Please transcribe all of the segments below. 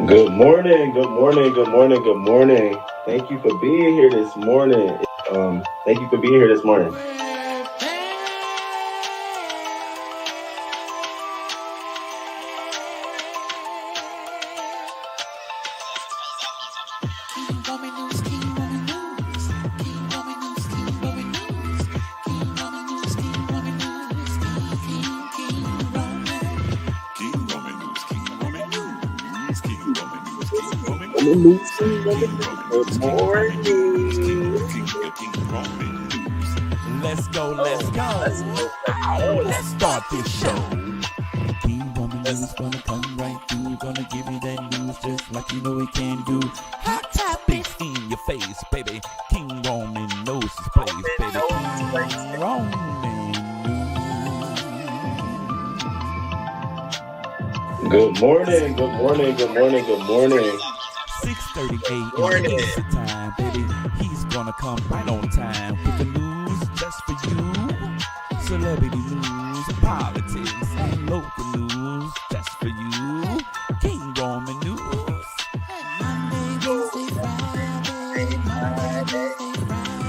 Good morning, good morning, good morning, good morning. Thank you for being here this morning. Thank you for being here this morning. Good morning. Let's go, let's go. Ow, let's start this show. King Woman News gonna come right through. Gonna give you that news just like you know it can do. Hot topics in your face, baby. King Roman knows his place, baby. King Roman Good morning, good morning, good morning, good morning. 6:30 a.m. Eastern time, baby. He's gonna come right on time with the news just for you. Celebrity news, politics, and local news just for you. King Roman News. Monday, Wednesday, Friday. Monday, Wednesday, Friday.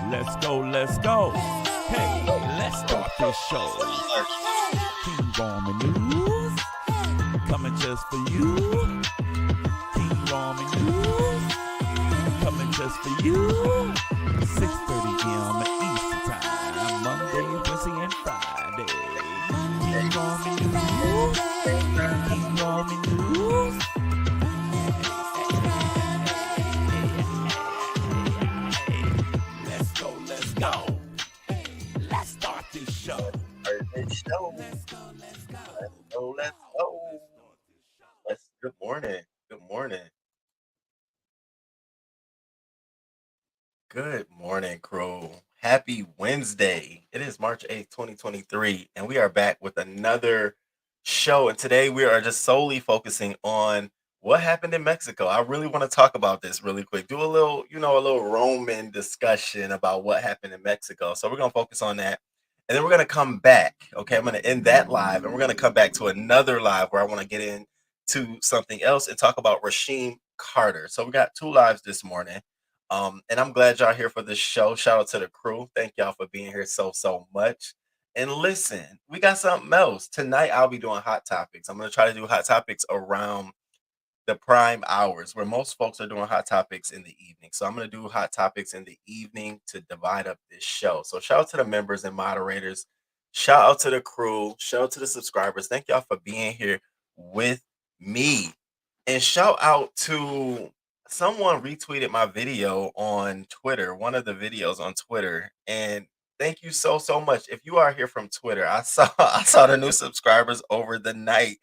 Let's go, let's go. Hey, let's start this show. King Roman News, coming just for you. King Roman News, coming just for you. 6:30 a.m. Eastern Time, Monday, Wednesday, and Friday. King Roman News, King Roman News. Let's go, let's go. Let's start this show. Let's go. Good morning. Good morning. Good morning, crew. Happy Wednesday. It is March 8th, 2023, and we are back with another show. And today we are just solely focusing on what happened in Mexico. I really want to talk about this really quick. Do a little, a little Roman discussion about what happened in Mexico. So we're going to focus on that. And then we're going to come back. Okay, I'm going to end that live, and we're going to come back to another live where I want to get into something else and talk about Rasheem Carter. So we got two lives this morning. And I'm glad y'all here for this show. Shout out to the crew. Thank y'all for being here so much. And listen, we got something else. Tonight I'll be doing hot topics. I'm gonna try to do hot topics around the prime hours where most folks are doing hot topics in the evening. So I'm gonna do hot topics in the evening to divide up this show. So shout out to the members and moderators. Shout out to the crew. Shout out to the subscribers. Thank y'all for being here with me. And shout out to someone retweeted my video on Twitter, one of the videos on Twitter. And thank you so much. If you are here from Twitter, I saw I saw the new subscribers over the night.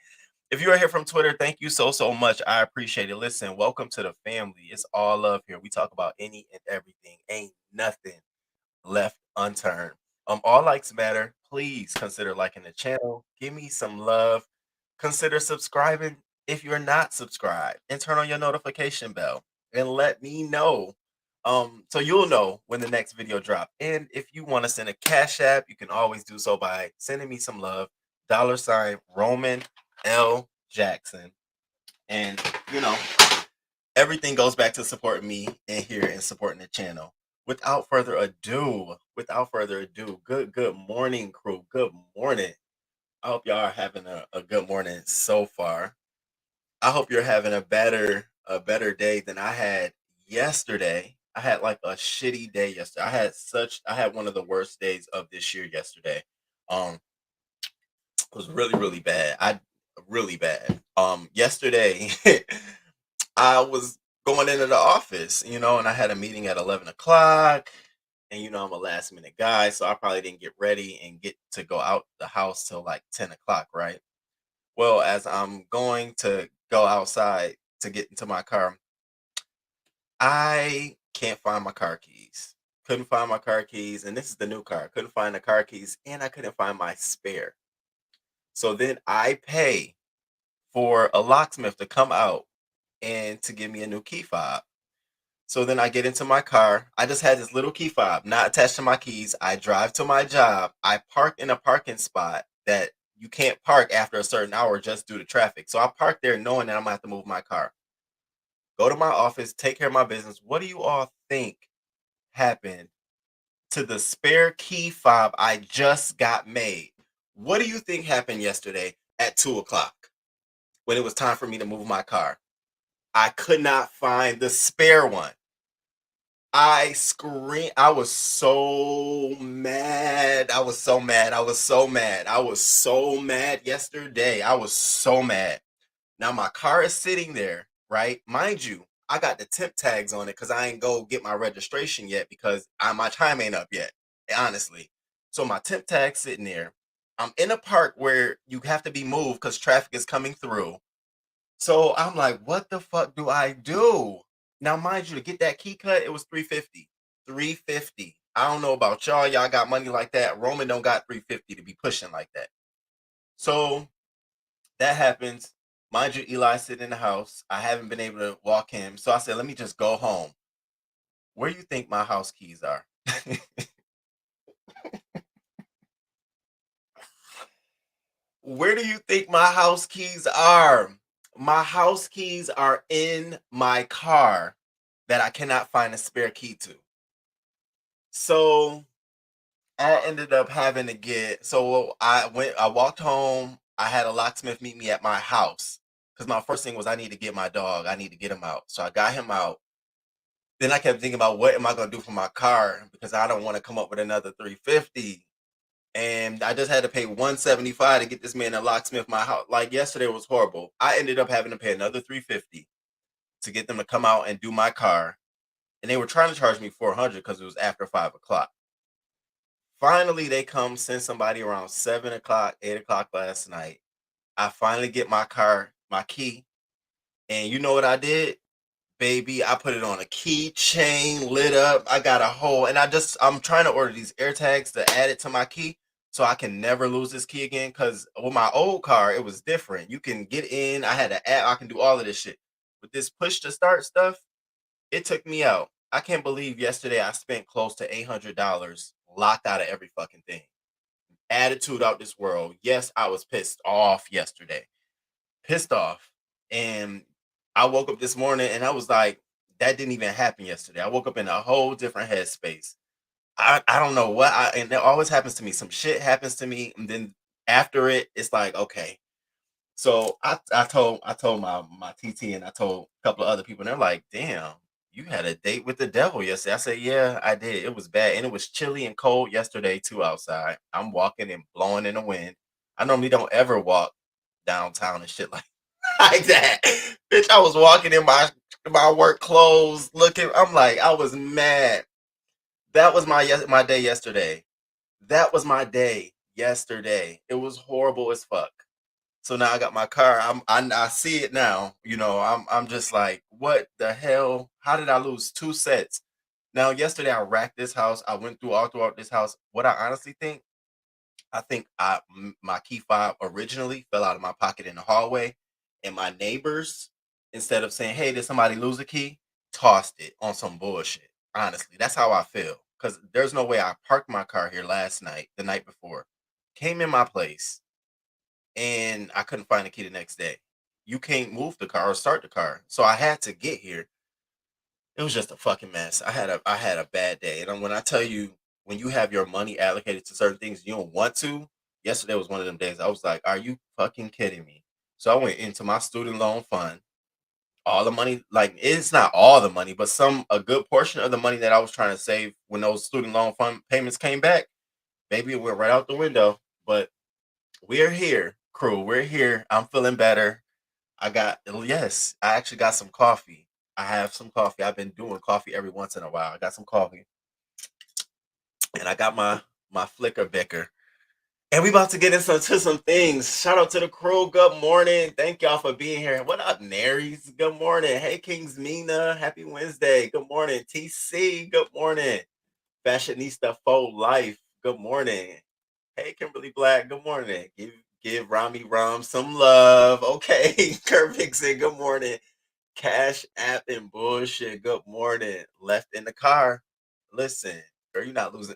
If you are here from Twitter, thank you so much. I appreciate it. Listen, welcome to the family. It's all love here. We talk about any and everything. Ain't nothing left unturned. All likes matter. Please consider liking the channel. Give me some love. Consider subscribing if you're not subscribed, and turn on your notification bell and let me know. So you'll know when the next video drop. And if you want to send a cash app, you can always do so by sending me some love. $ Roman L Jackson. And everything goes back to supporting me and here and supporting the channel. Without further ado, good morning, crew. Good morning. I hope y'all are having a good morning so far. I hope you're having a better day than I had yesterday. I had like a shitty day yesterday. I had one of the worst days of this year yesterday. Um it was really bad. I really bad. Yesterday I was going into the office, and I had a meeting at 11 o'clock. And I'm a last minute guy, so I probably didn't get ready and get to go out the house till like 10 o'clock, right? Well, as I'm going to go outside to get into my car, I can't find my car keys. Couldn't find my car keys, and this is the new car. Couldn't find the car keys, and I couldn't find my spare. So then I pay for a locksmith to come out and to give me a new key fob. So then I get into my car. I just had this little key fob, not attached to my keys. I drive to my job. I park in a parking spot that you can't park after a certain hour just due to traffic. So I park there knowing that I'm gonna have to move my car. Go to my office, take care of my business. What do you all think happened to the spare key fob I just got made? What do you think happened yesterday at 2 o'clock when it was time for me to move my car? I could not find the spare one. I screamed. I was so mad. I was so mad. I was so mad. I was so mad yesterday. I was so mad. Now my car is sitting there, right? Mind you, I got the temp tags on it because I ain't go get my registration yet because my time ain't up yet, honestly. So my temp tag's sitting there. I'm in a park where you have to be moved because traffic is coming through. So I'm like, what the fuck do I do? Now, mind you, to get that key cut, it was 350. 350. I don't know about y'all. Y'all got money like that. Roman don't got 350 to be pushing like that. So that happens. Mind you, Eli's sitting in the house. I haven't been able to walk him. So I said, let me just go home. Where do you think my house keys are? Where do you think my house keys are? My house keys are in my car that I cannot find a spare key to. So I ended up having to I walked home. I had a locksmith meet me at my house because my first thing was I need to get my dog. I need to get him out. So I got him out. Then I kept thinking about what am I gonna do for my car because I don't want to come up with another 350. And I just had to pay 175 to get this man a locksmith my house. Like yesterday was horrible. I ended up having to pay another 350 to get them to come out and do my car. And they were trying to charge me 400 because it was after 5 o'clock. Finally, they come send somebody around 7 o'clock, 8 o'clock last night. I finally get my car, my key. And you know what I did? Baby, I put it on a keychain, lit up. I got a hole. And I'm trying to order these air tags to add it to my key so I can never lose this key again. Because with my old car, it was different. You can get in. I had an app. I can do all of this shit. With this push to start stuff, it took me out. I can't believe yesterday I spent close to $800 locked out of every fucking thing. Attitude out this world. Yes, I was pissed off yesterday. Pissed off. And I woke up this morning and I was like, that didn't even happen yesterday. I woke up in a whole different headspace. I don't know and that always happens to me. Some shit happens to me, and then after it, it's like, okay. So I told my TT and I told a couple of other people, and they're like, damn, you had a date with the devil yesterday. I said, yeah, I did. It was bad. And it was chilly and cold yesterday too outside. I'm walking and blowing in the wind. I normally don't ever walk downtown and shit like that. Bitch, I was walking in my work clothes looking. I'm like, I was mad. That was my day yesterday. That was my day yesterday. It was horrible as fuck. So now I got my car. I see it now. I'm just like, what the hell? How did I lose 2 sets? Now yesterday I racked this house. I went through all throughout this house. What I honestly think, I think my key fob originally fell out of my pocket in the hallway, and my neighbors, instead of saying, "Hey, did somebody lose a key?" tossed it on some bullshit. Honestly, that's how I feel. Because there's no way I parked my car here last night, the night before, came in my place, and I couldn't find the key the next day. You can't move the car or start the car. So I had to get here. It was just a fucking mess. I had a bad day. And when I tell you, when you have your money allocated to certain things you don't want to, yesterday was one of them days. I was like, are you fucking kidding me? So I went into my student loan fund. All the money, like it's not all the money, but a good portion of the money that I was trying to save when those student loan fund payments came back, maybe it went right out the window. But we're here, crew. We're here. I'm feeling better. Yes, I actually got some coffee. I have some coffee. I've been doing coffee every once in a while. I got some coffee, and I got my flicker bicker. And we about to get into some things. Shout out to the crew. Good morning. Thank y'all for being here. What up, Naries? Good morning. Hey, Kings Mina. Happy Wednesday. Good morning. TC. Good morning. Fashionista for life. Good morning. Hey, Kimberly Black. Good morning. Give Rami Rom some love. Okay, Kurt Vixen. Good morning. Cash App and bullshit. Good morning. Left in the car. Listen, girl, you're not losing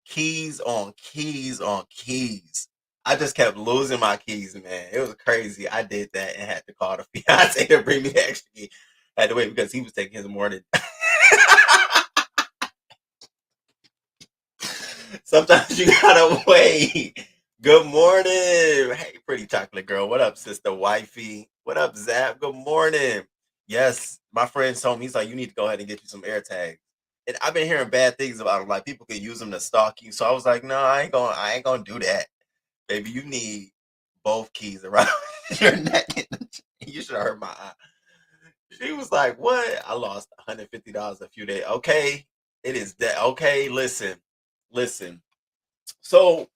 keys on keys on keys. I just kept losing my keys, man. It was crazy. I did that and had to call the fiance to bring me the extra key. Had to wait because he was taking his morning. Sometimes you gotta wait. Good morning. Hey, pretty chocolate girl. What up, sister wifey? What up, Zap? Good morning. Yes, my friend told me, he's like, you need to go ahead and get you some air tags. And I've been hearing bad things about them. Like people could use them to stalk you. So I was like, no, I ain't gonna do that. Baby, you need both keys around your neck. You should have heard my eye. She was like, what? I lost $150 a few days. Okay. It is that okay. Listen. So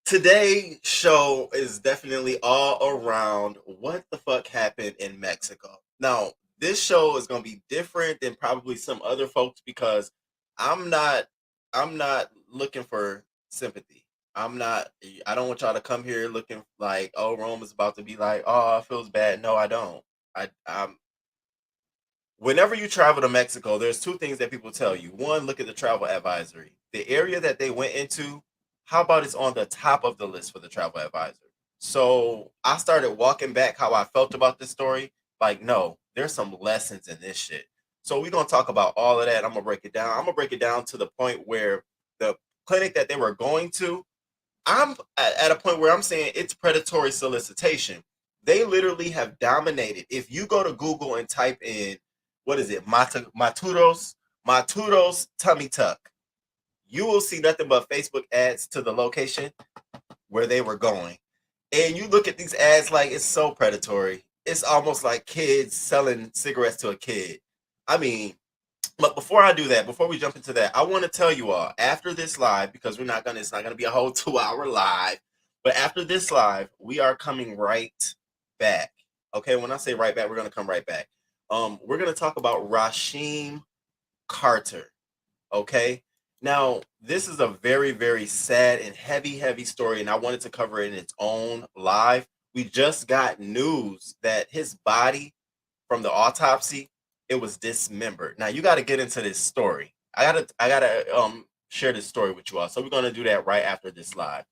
today's show is definitely all around what the fuck happened in Mexico. Now, this show is gonna be different than probably some other folks because I'm not I'm not looking for sympathy. I don't want y'all to come here looking like, oh, Rome is about to be like, oh, it feels bad. No, I don't. I'm Whenever you travel to Mexico, there's two things that people tell you. One, look at the travel advisory. The area that they went into, how about it's on the top of the list for the travel advisory? So I started walking back how I felt about this story. Like, no, there's some lessons in this shit. So we're gonna talk about all of that. I'm gonna break it down. I'm gonna break it down to the point where the clinic that they were going to, I'm at a point where I'm saying it's predatory solicitation. They literally have dominated. If you go to Google and type in, what is it, Maturos tummy tuck, you will see nothing but Facebook ads to the location where they were going. And you look at these ads like it's so predatory. It's almost like kids selling cigarettes to a kid. I mean, but before I do that, before we jump into that, I want to tell you all after this live, because it's not gonna be a whole 2 hour live, but after this live, we are coming right back. Okay, when I say right back, we're gonna come right back. We're gonna talk about Rasheem Carter. Okay. Now, this is a very, very sad and heavy story, and I wanted to cover it in its own live. We just got news that his body from the autopsy, it was dismembered. Now you got to get into this story. I gotta share this story with you all. So we're gonna do that right after this live.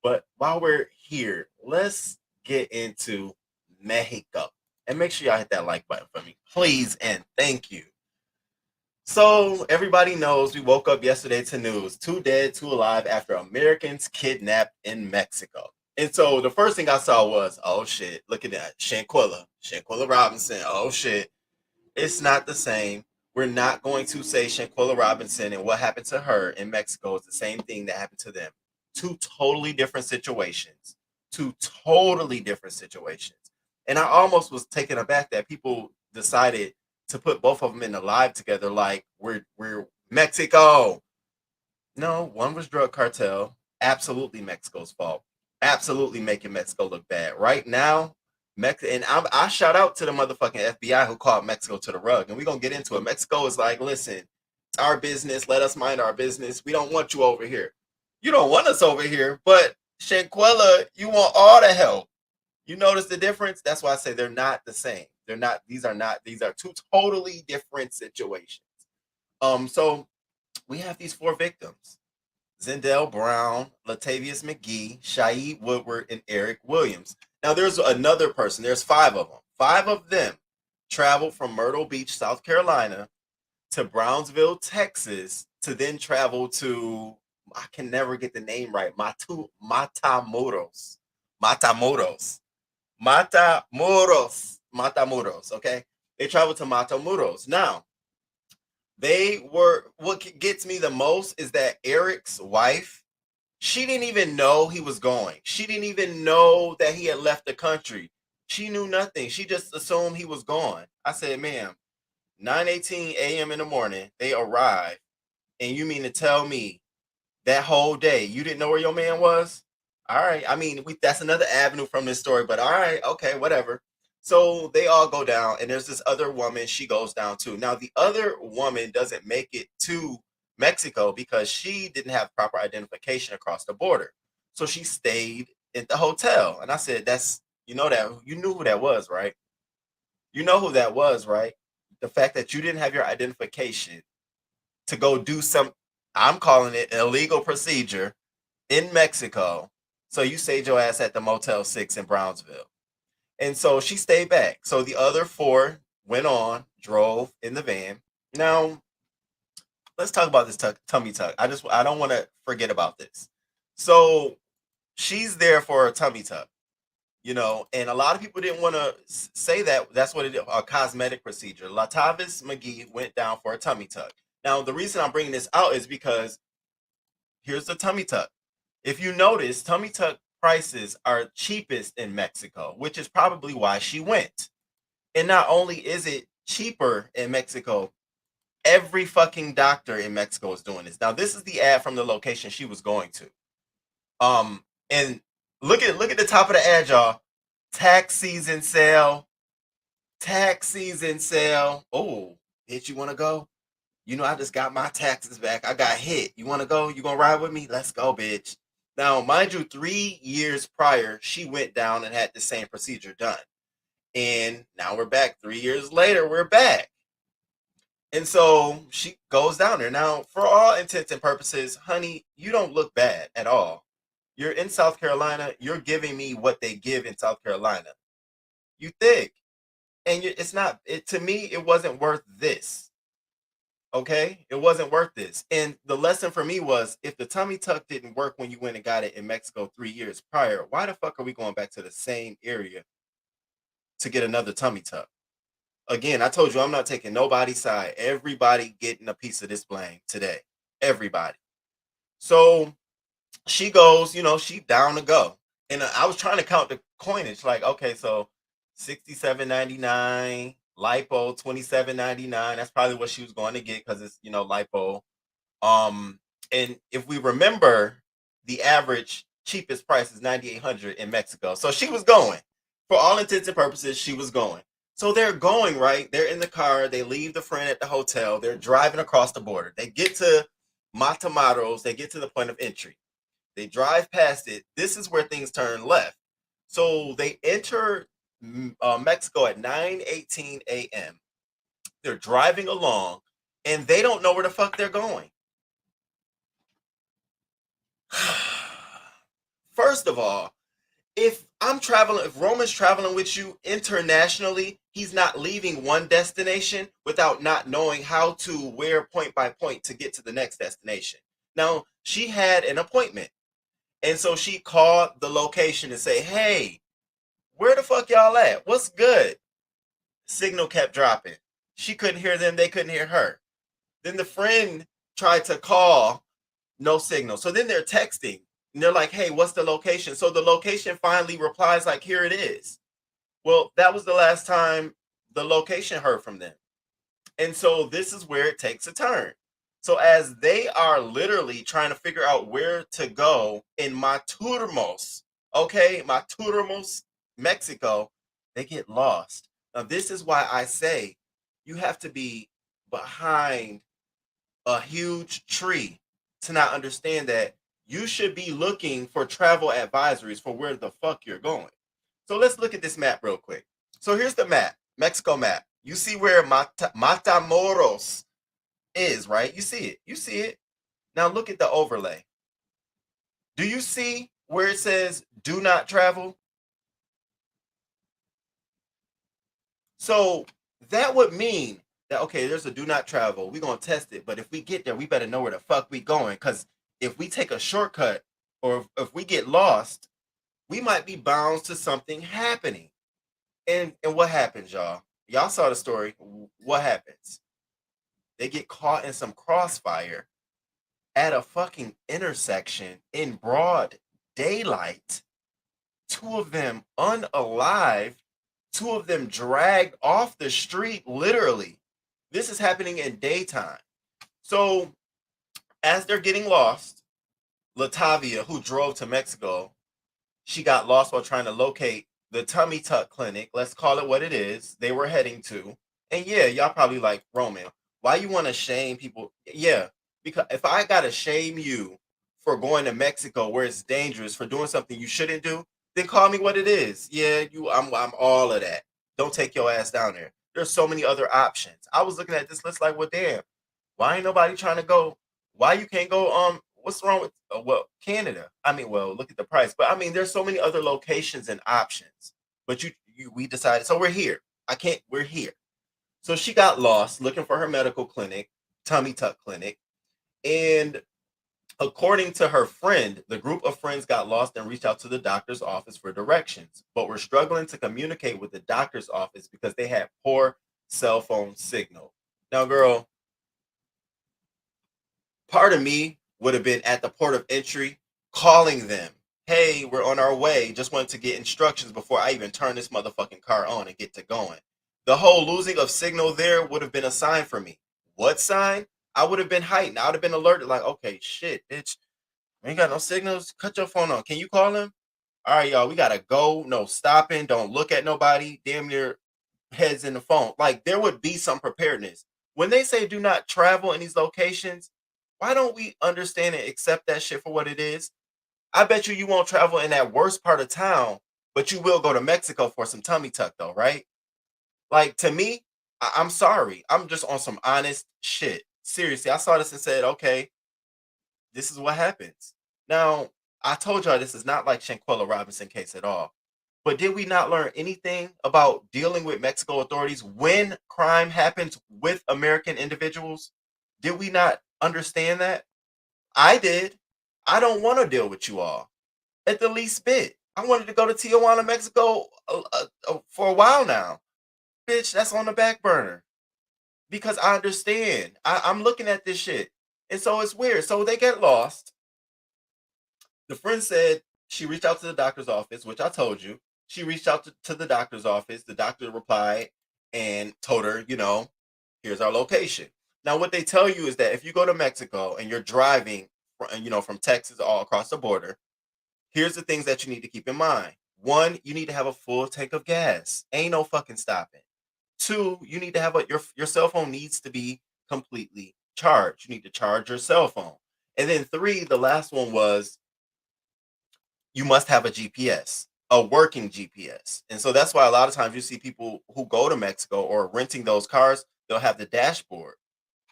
But while we're here, let's get into Mexico. And make sure y'all hit that like button for me, please, and thank you. So everybody knows we woke up yesterday to news: two dead, two alive after Americans kidnapped in Mexico. And so the first thing I saw was, oh shit, look at that, Shanquella Robinson. Oh shit, it's not the same. We're not going to say Shanquella Robinson and what happened to her in Mexico is the same thing that happened to them. Two totally different situations. Two totally different situations. And I almost was taken aback that people decided to put both of them in the live together like we're Mexico. No, one was drug cartel. Absolutely Mexico's fault. Absolutely making Mexico look bad. Right now, and I shout out to the motherfucking FBI who called Mexico to the rug. And we're going to get into it. Mexico is like, listen, it's our business. Let us mind our business. We don't want you over here. You don't want us over here, but Shanquella, you want all the help. You notice the difference? That's why I say they're not the same. These are two totally different situations. So we have these four victims: Zendel Brown, Latavius McGee, Shaid Woodward, and Eric Williams. Now, there's another person. There's five of them. Five of them traveled from Myrtle Beach, South Carolina, to Brownsville, Texas, to then travel to, I can never get the name right, Matamoros. Matamoros. Matamoros. Okay. They traveled to Matamoros. Now, what gets me the most is that Eric's wife, she didn't even know he was going. She didn't even know that he had left the country. She knew nothing. She just assumed he was gone. I said, ma'am, 9:18 a.m. in the morning, they arrived. And you mean to tell me that whole day you didn't know where your man was? All right. I mean, that's another avenue from this story, but all right, okay, whatever. So they all go down, and there's this other woman. She goes down too. Now, the other woman doesn't make it to Mexico because she didn't have proper identification across the border. So she stayed at the hotel. And I said, that's, you knew who that was, right? You know who that was, right? The fact that you didn't have your identification to go do some, I'm calling it illegal procedure in Mexico. So you stayed your ass at the Motel 6 in Brownsville. And so she stayed back. So the other four went on, drove in the van. Now, let's talk about this tummy tuck. I don't want to forget about this. So she's there for a tummy tuck, and a lot of people didn't want to say that that's what it is, a cosmetic procedure. Latavis McGee went down for a tummy tuck. Now, the reason I'm bringing this out is because here's the tummy tuck. If you notice, tummy tuck prices are cheapest in Mexico, which is probably why she went. And not only is it cheaper in Mexico, every fucking doctor in Mexico is doing this. Now, this is the ad from the location she was going to. And look at the top of the ad, y'all. Tax season sale. Tax season sale. Oh, bitch, you want to go? I just got my taxes back. I got hit. You want to go? You gonna ride with me? Let's go, bitch. Now, mind you, 3 years prior, she went down and had the same procedure done. And now we're back. 3 years later, we're back. And so she goes down there. Now, for all intents and purposes, honey, you don't look bad at all. You're in South Carolina. You're giving me what they give in South Carolina. You thick. And it's not, to me, it wasn't worth this. Okay? It wasn't worth this. And the lesson for me was, if the tummy tuck didn't work when you went and got it in Mexico 3 years prior, why the fuck are we going back to the same area to get another tummy tuck? Again, I told you I'm not taking nobody's side. Everybody getting a piece of this blame today. Everybody. So she goes, she down to go. And I was trying to count the coinage. Like, okay, so $67.99, lipo $27.99. That's probably what she was going to get because it's, lipo. And if we remember, the average cheapest price is $9,800 in Mexico. So she was going. For all intents and purposes, she was going. So they're going, right? They're in the car. They leave the friend at the hotel. They're driving across the border. They get to Matamoros. They get to the point of entry. They drive past it. This is where things turn left. So they enter Mexico at 9:18 a.m. They're driving along, and they don't know where the fuck they're going. First of all, if Roman's traveling with you internationally, he's not leaving one destination without not knowing how to where point by point to get to the next destination. Now, she had an appointment. And so she called the location and say, hey, where the fuck y'all at? What's good? Signal kept dropping. She couldn't hear them. They couldn't hear her. Then the friend tried to call, no signal. So then they're texting. And they're like, hey, what's the location? So the location finally replies like, here it is. Well, that was the last time the location heard from them. And so this is where it takes a turn. So as they are literally trying to figure out where to go in Maturmos, Mexico, they get lost. Now, this is why I say you have to be behind a huge tree to not understand that you should be looking for travel advisories for where the fuck you're going. So let's look at this map real quick. So here's the map, Mexico map. You see where Matamoros is, right? You see it. You see it. Now look at the overlay. Do you see where it says do not travel? So that would mean that, okay, there's a do not travel. We're going to test it. But if we get there, we better know where the fuck we going. Because if we take a shortcut or if we get lost, we might be bound to something happening. And what happens, y'all? Y'all saw the story. What happens? They get caught in some crossfire at a fucking intersection in broad daylight. 2 of them unalive. 2 of them dragged off the street, literally. This is happening in daytime. So as they're getting lost, Latavia, who drove to Mexico, she got lost while trying to locate the tummy tuck clinic. Let's call it what it is. They were heading to. And yeah, y'all probably like, Roman, why you want to shame people? Yeah, Because if I gotta shame you for going to Mexico where it's dangerous for doing something you shouldn't do, then call me what it is. Yeah, I'm all of that. Don't take your ass down there. There's so many other options. I was looking at this list like, well, damn, why ain't nobody trying to go? Why you can't go? What's wrong with well, Canada? I mean, well, look at the price, but I mean, there's so many other locations and options. But we decided, so we're here. I can't. We're here. So she got lost looking for her medical clinic, tummy tuck clinic, and according to her friend, the group of friends got lost and reached out to the doctor's office for directions, but were struggling to communicate with the doctor's office because they had poor cell phone signal. Now, girl, part of me would have been at the port of entry calling them, hey, we're on our way. Just wanted to get instructions before I even turn this motherfucking car on and get to going. The whole losing of signal there would have been a sign for me. What sign? I would have been heightened. I would have been alerted, like, okay, shit, bitch, we ain't got no signals. Cut your phone on. Can you call him? All right, y'all, we gotta go. No stopping. Don't look at nobody. Damn near heads in the phone. Like, there would be some preparedness. When they say do not travel in these locations, why don't we understand and accept that shit for what it is? I bet you won't travel in that worst part of town, but you will go to Mexico for some tummy tuck though, right? Like, to me, I'm sorry. I'm just on some honest shit. Seriously, I saw this and said, okay, this is what happens. Now, I told y'all this is not like Shanquella Robinson case at all. But did we not learn anything about dealing with Mexico authorities when crime happens with American individuals? Did we not understand that? I did. I don't want to deal with you all at the least bit. I wanted to go to Tijuana, Mexico for a while now. Bitch, that's on the back burner because I understand. I'm looking at this shit. And so it's weird. So they get lost. The friend said she reached out to the doctor's office, which I told you. She reached out to the doctor's office. The doctor replied and told her, here's our location. Now, what they tell you is that if you go to Mexico and you're driving, from Texas all across the border, here's the things that you need to keep in mind. One, you need to have a full tank of gas. Ain't no fucking stopping. Two, you need to have your cell phone needs to be completely charged. You need to charge your cell phone. And then three, the last one was you must have a GPS, a working GPS. And so that's why a lot of times you see people who go to Mexico or renting those cars, they'll have the dashboard.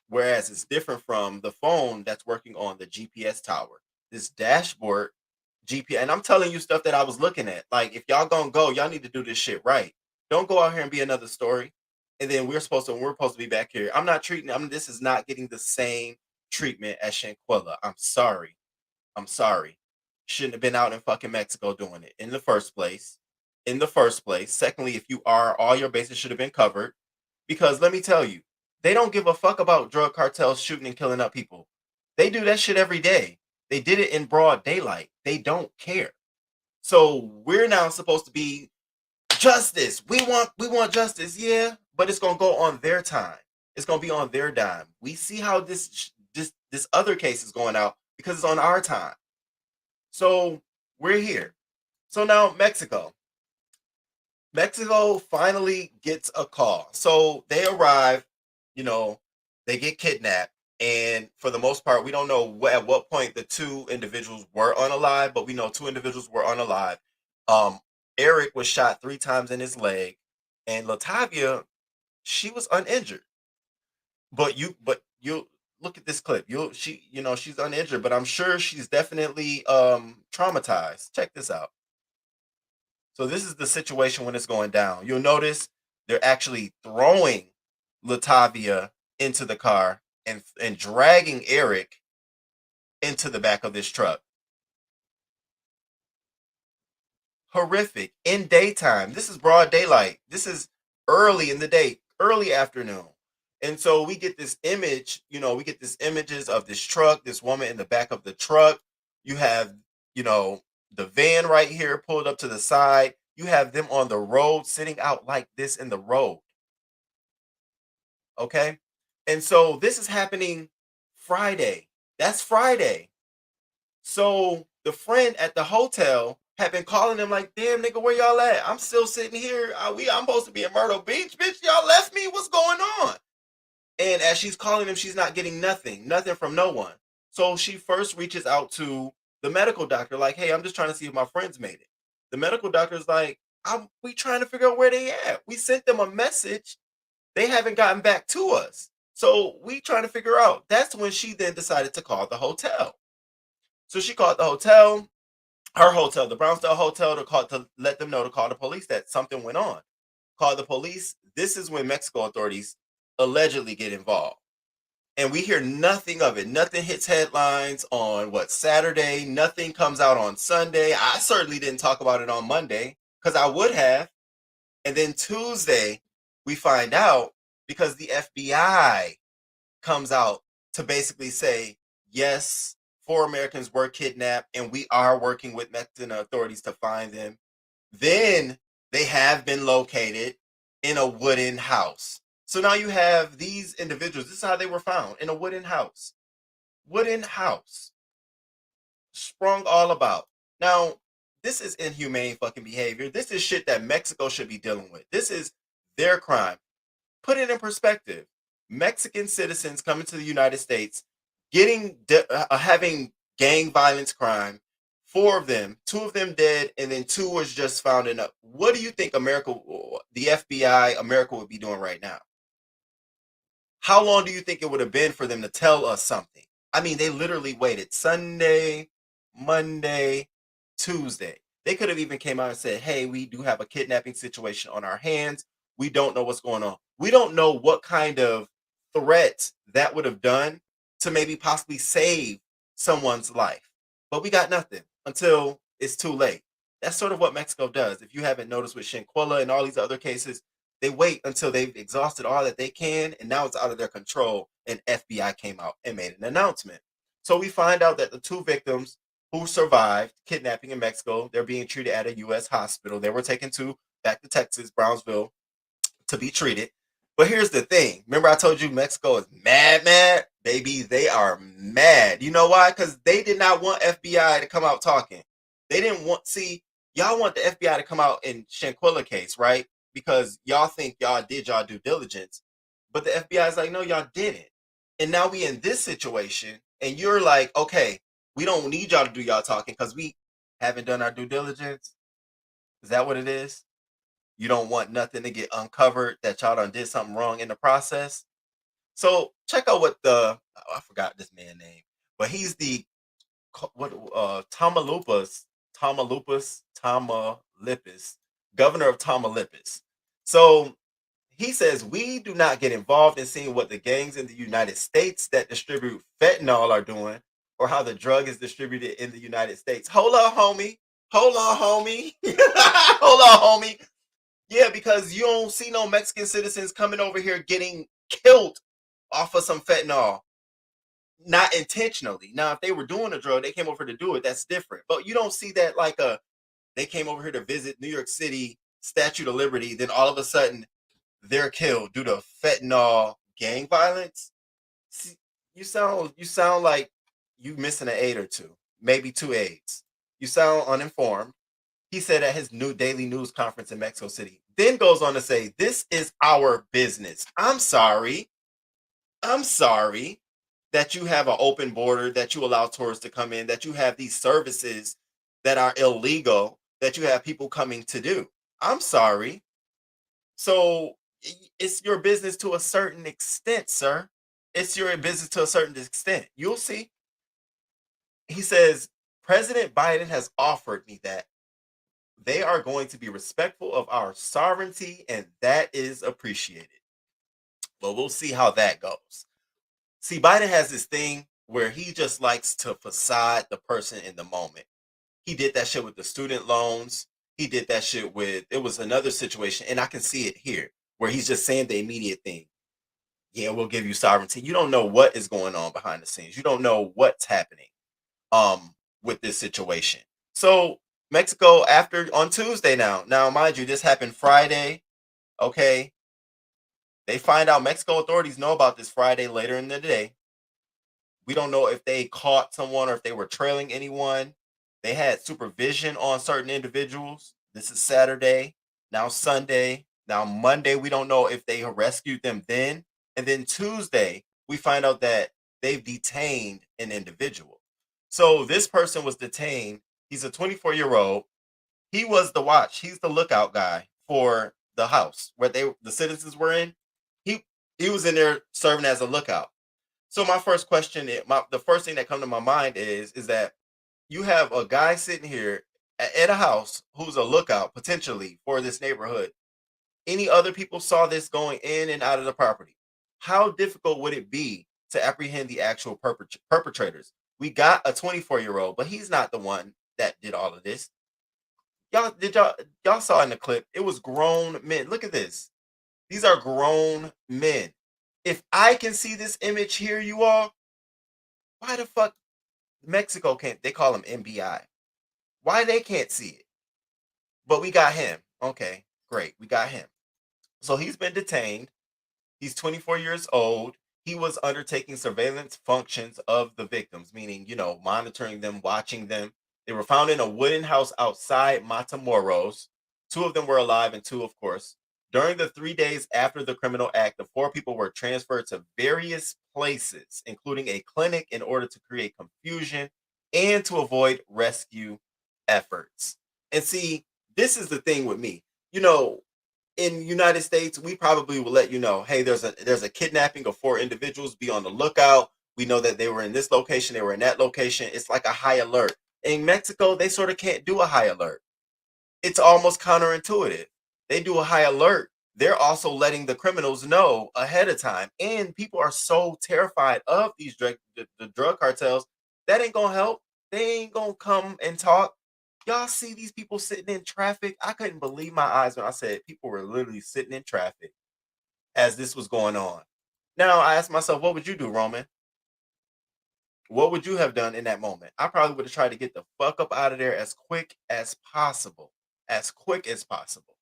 Whereas it's different from the phone that's working on the GPS tower. This dashboard GPS, and I'm telling you stuff that I was looking at. Like, if y'all gonna go, y'all need to do this shit right. Don't go out here and be another story. And then we're supposed to be back here. This is not getting the same treatment as Shanquella. I'm sorry. I'm sorry. Shouldn't have been out in fucking Mexico doing it in the first place. In the first place. Secondly, if you are, all your bases should have been covered. Because let me tell you, they don't give a fuck about drug cartels shooting and killing up people. They do that shit every day. They did it in broad daylight. They don't care. So we're now supposed to be justice. We want justice, yeah, but it's gonna go on their time. It's gonna be on their dime. We see how this other case is going out because it's on our time. So we're here. So now Mexico. Mexico finally gets a call. So they arrive, you know, they get kidnapped. And for the most part, we don't know at what point the two individuals were unalive, but we know two individuals were unalive. Um, Eric was shot 3 times in his leg, and Latavia, she was uninjured. But you look at this clip. She's uninjured, but I'm sure she's definitely traumatized. Check this out. So this is the situation when it's going down. You'll notice they're actually throwing Latavia into the car and dragging Eric into the back of this truck. Horrific. In daytime. This is broad daylight. This is early in the day, early afternoon. And so we get this image, we get this images of this truck, this woman in the back of the truck. You have, the van right here pulled up to the side. You have them on the road sitting out like this in the road. Okay. And so this is happening Friday. That's Friday. So the friend at the hotel had been calling them like, damn nigga, where y'all at? I'm still sitting here. I'm supposed to be in Myrtle Beach, bitch. Y'all left me. What's going on? And as she's calling him, she's not getting nothing from no one. So she first reaches out to the medical doctor, like, hey, I'm just trying to see if my friends made it. The medical doctor's like, we trying to figure out where they at. We sent them a message. They haven't gotten back to us. So we trying to figure out. That's when she then decided to call the hotel. So she called the hotel, her hotel, the Brownsdale Hotel, to let them know to call the police that something went on. Call the police. This is when Mexico authorities allegedly get involved. And we hear nothing of it. Nothing hits headlines on what Saturday. Nothing comes out on Sunday. I certainly didn't talk about it on Monday because I would have. And then Tuesday, we find out because the FBI comes out to basically say, yes, 4 Americans were kidnapped and we are working with Mexican authorities to find them. Then they have been located in a wooden house. So now you have these individuals. This is how they were found, in a wooden house. Wooden house. Sprung all about. Now, this is inhumane fucking behavior. This is shit that Mexico should be dealing with. This is their crime. Put it in perspective. Mexican citizens coming to the United States, having gang violence crime, 4 of them, 2 of them dead, and then 2 was just found in. What do you think America, the FBI, America would be doing right now? How long do you think it would have been for them to tell us something? I mean, they literally waited Sunday, Monday, Tuesday. They could have even came out and said, hey, we do have a kidnapping situation on our hands. We don't know what's going on. We don't know what kind of threat that would have done to maybe possibly save someone's life. But we got nothing until it's too late. That's sort of what Mexico does. If you haven't noticed with Shinquilla and all these other cases, they wait until they've exhausted all that they can, and now it's out of their control. And FBI came out and made an announcement. So we find out that the 2 victims who survived kidnapping in Mexico, they're being treated at a U.S. hospital. They were taken back to Texas, Brownsville, to be treated. But here's the thing. Remember I told you Mexico is mad? Baby, they are mad. You know why? Because they did not want FBI to come out talking. They didn't y'all want the FBI to come out in Shanquilla case, right? Because y'all think y'all did y'all due diligence. But the FBI is like, no, y'all didn't. And now we in this situation, and you're like, okay, we don't need y'all to do y'all talking because we haven't done our due diligence. Is that what it is? You don't want nothing to get uncovered that y'all done did something wrong in the process. So check out what I forgot this man's name, but he's the Tamaulipas, governor of Tamaulipas. So he says we do not get involved in seeing what the gangs in the United States that distribute fentanyl are doing or how the drug is distributed in the United States. Hold on, homie. Hold on, homie. Hold on, homie. Yeah, because you don't see no Mexican citizens coming over here getting killed off of some fentanyl, not intentionally. Now, if they were doing a drug, they came over to do it. That's different. But you don't see that like they came over here to visit New York City Statue of Liberty, then all of a sudden they're killed due to fentanyl gang violence. See, you sound like you missing an 8 or 2, maybe 2 aids. You sound uninformed. He said at his new daily news conference in Mexico City. Then goes on to say, this is our business. I'm sorry. I'm sorry that you have an open border, that you allow tourists to come in, that you have these services that are illegal, that you have people coming to do. I'm sorry. So it's your business to a certain extent, sir. It's your business to a certain extent. You'll see. He says, President Biden has offered me that they are going to be respectful of our sovereignty, and that is appreciated. But we'll see how that goes. See, Biden has this thing where he just likes to facade the person in the moment. He did that shit with the student loans. He did that shit with, it was another situation, and I can see it here, where he's just saying the immediate thing. Yeah, we'll give you sovereignty. You don't know what is going on behind the scenes. You don't know what's happening with this situation. So Mexico after on Tuesday now mind you, this happened Friday. Okay. They find out Mexico authorities know about this Friday later in the day. We don't know if they caught someone or if they were trailing anyone. They had supervision on certain individuals. This is Saturday, now Sunday, now Monday. We don't know if they rescued them then. And then Tuesday, we find out that they've detained an individual. So this person was detained. He's a 24-year-old. He was the watch. He's the lookout guy for the house where the citizens were in. He he was in there serving as a lookout. So my first question, the first thing that come to my mind is that you have a guy sitting here at a house who's a lookout potentially for this neighborhood. Any other people saw this going in and out of the property? How difficult would it be to apprehend the actual perpetrators? We got a 24-year-old, but he's not the one that did all of this. Y'all saw in the clip? It was grown men. Look at this. These are grown men. If I can see this image here, you all, why the fuck Mexico can't? They call him MBI. Why they can't see it? But we got him. Okay, great. We got him. So he's been detained. He's 24 years old. He was undertaking surveillance functions of the victims, meaning, monitoring them, watching them. They were found in a wooden house outside Matamoros. Two of them were alive, and two, of course. During the 3 days after the criminal act, the four people were transferred to various places, including a clinic, in order to create confusion and to avoid rescue efforts. And see, this is the thing with me. In United States, we probably will let you know, hey, there's a kidnapping of four individuals. Be on the lookout. We know that they were in this location, they were in that location. It's like a high alert. In Mexico, they sort of can't do a high alert. It's almost counterintuitive. They do a high alert. They're also letting the criminals know ahead of time. And people are so terrified of the drug cartels. That ain't gonna help. They ain't gonna come and talk. Y'all see these people sitting in traffic? I couldn't believe my eyes when I said people were literally sitting in traffic as this was going on. Now I asked myself, what would you do, Roman? What would you have done in that moment? I probably would have tried to get the fuck up out of there as quick as possible. As quick as possible.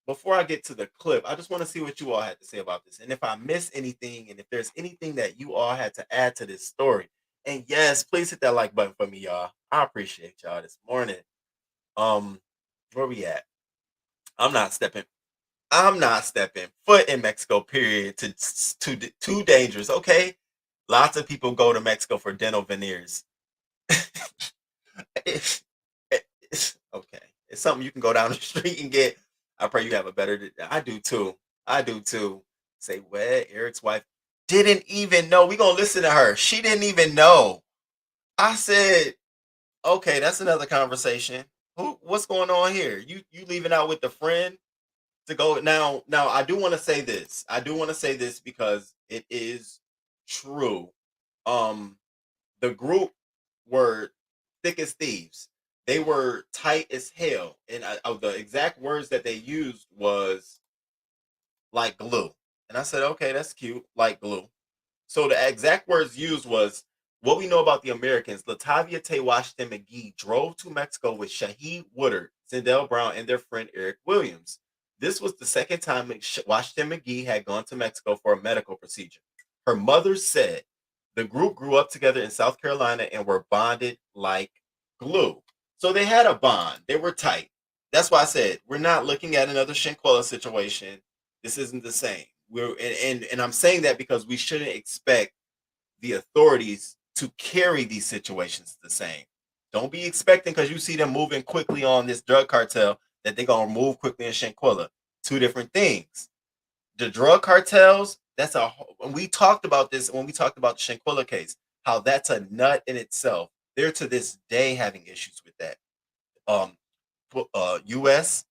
Before I get to the clip, I just want to see what you all had to say about this. And if I miss anything, and if there's anything that you all had to add to this story. And yes, please hit that like button for me, y'all. I appreciate y'all this morning. Um, where we at? I'm not stepping. I'm not stepping foot in Mexico. Period. Too dangerous. Okay. Lots of people go to Mexico for dental veneers. It's, okay. It's something you can go down the street and get. I pray you have a better. I do too. I do too. Say what? Eric's wife didn't even know. We gonna listen to her. She didn't even know. I said, okay, that's another conversation. What's going on here? You leaving out with the friend to go now? Now I do want to say this. I do want to say this because it is true. Um, the group were thick as thieves. They were tight as hell, and the exact words that they used was like glue. And I said, okay, that's cute, like glue. So the exact words used was, what we know about the Americans. Latavia Tay Washington McGee drove to Mexico with Shaheed Woodard, Sindel Brown, and their friend Eric Williams. This was the second time Washington McGee had gone to Mexico for a medical procedure. Her mother said the group grew up together in South Carolina and were bonded like glue. So they had a bond. They were tight. That's why I said we're not looking at another Shanquella situation. This isn't the same. And I'm saying that because we shouldn't expect the authorities to carry these situations the same. Don't be expecting because you see them moving quickly on this drug cartel that they're gonna move quickly in Shanquella. Two different things. The drug cartels, we talked about this when we talked about the Shanquella case, how that's a nut in itself. They're to this day having issues with that. Um, US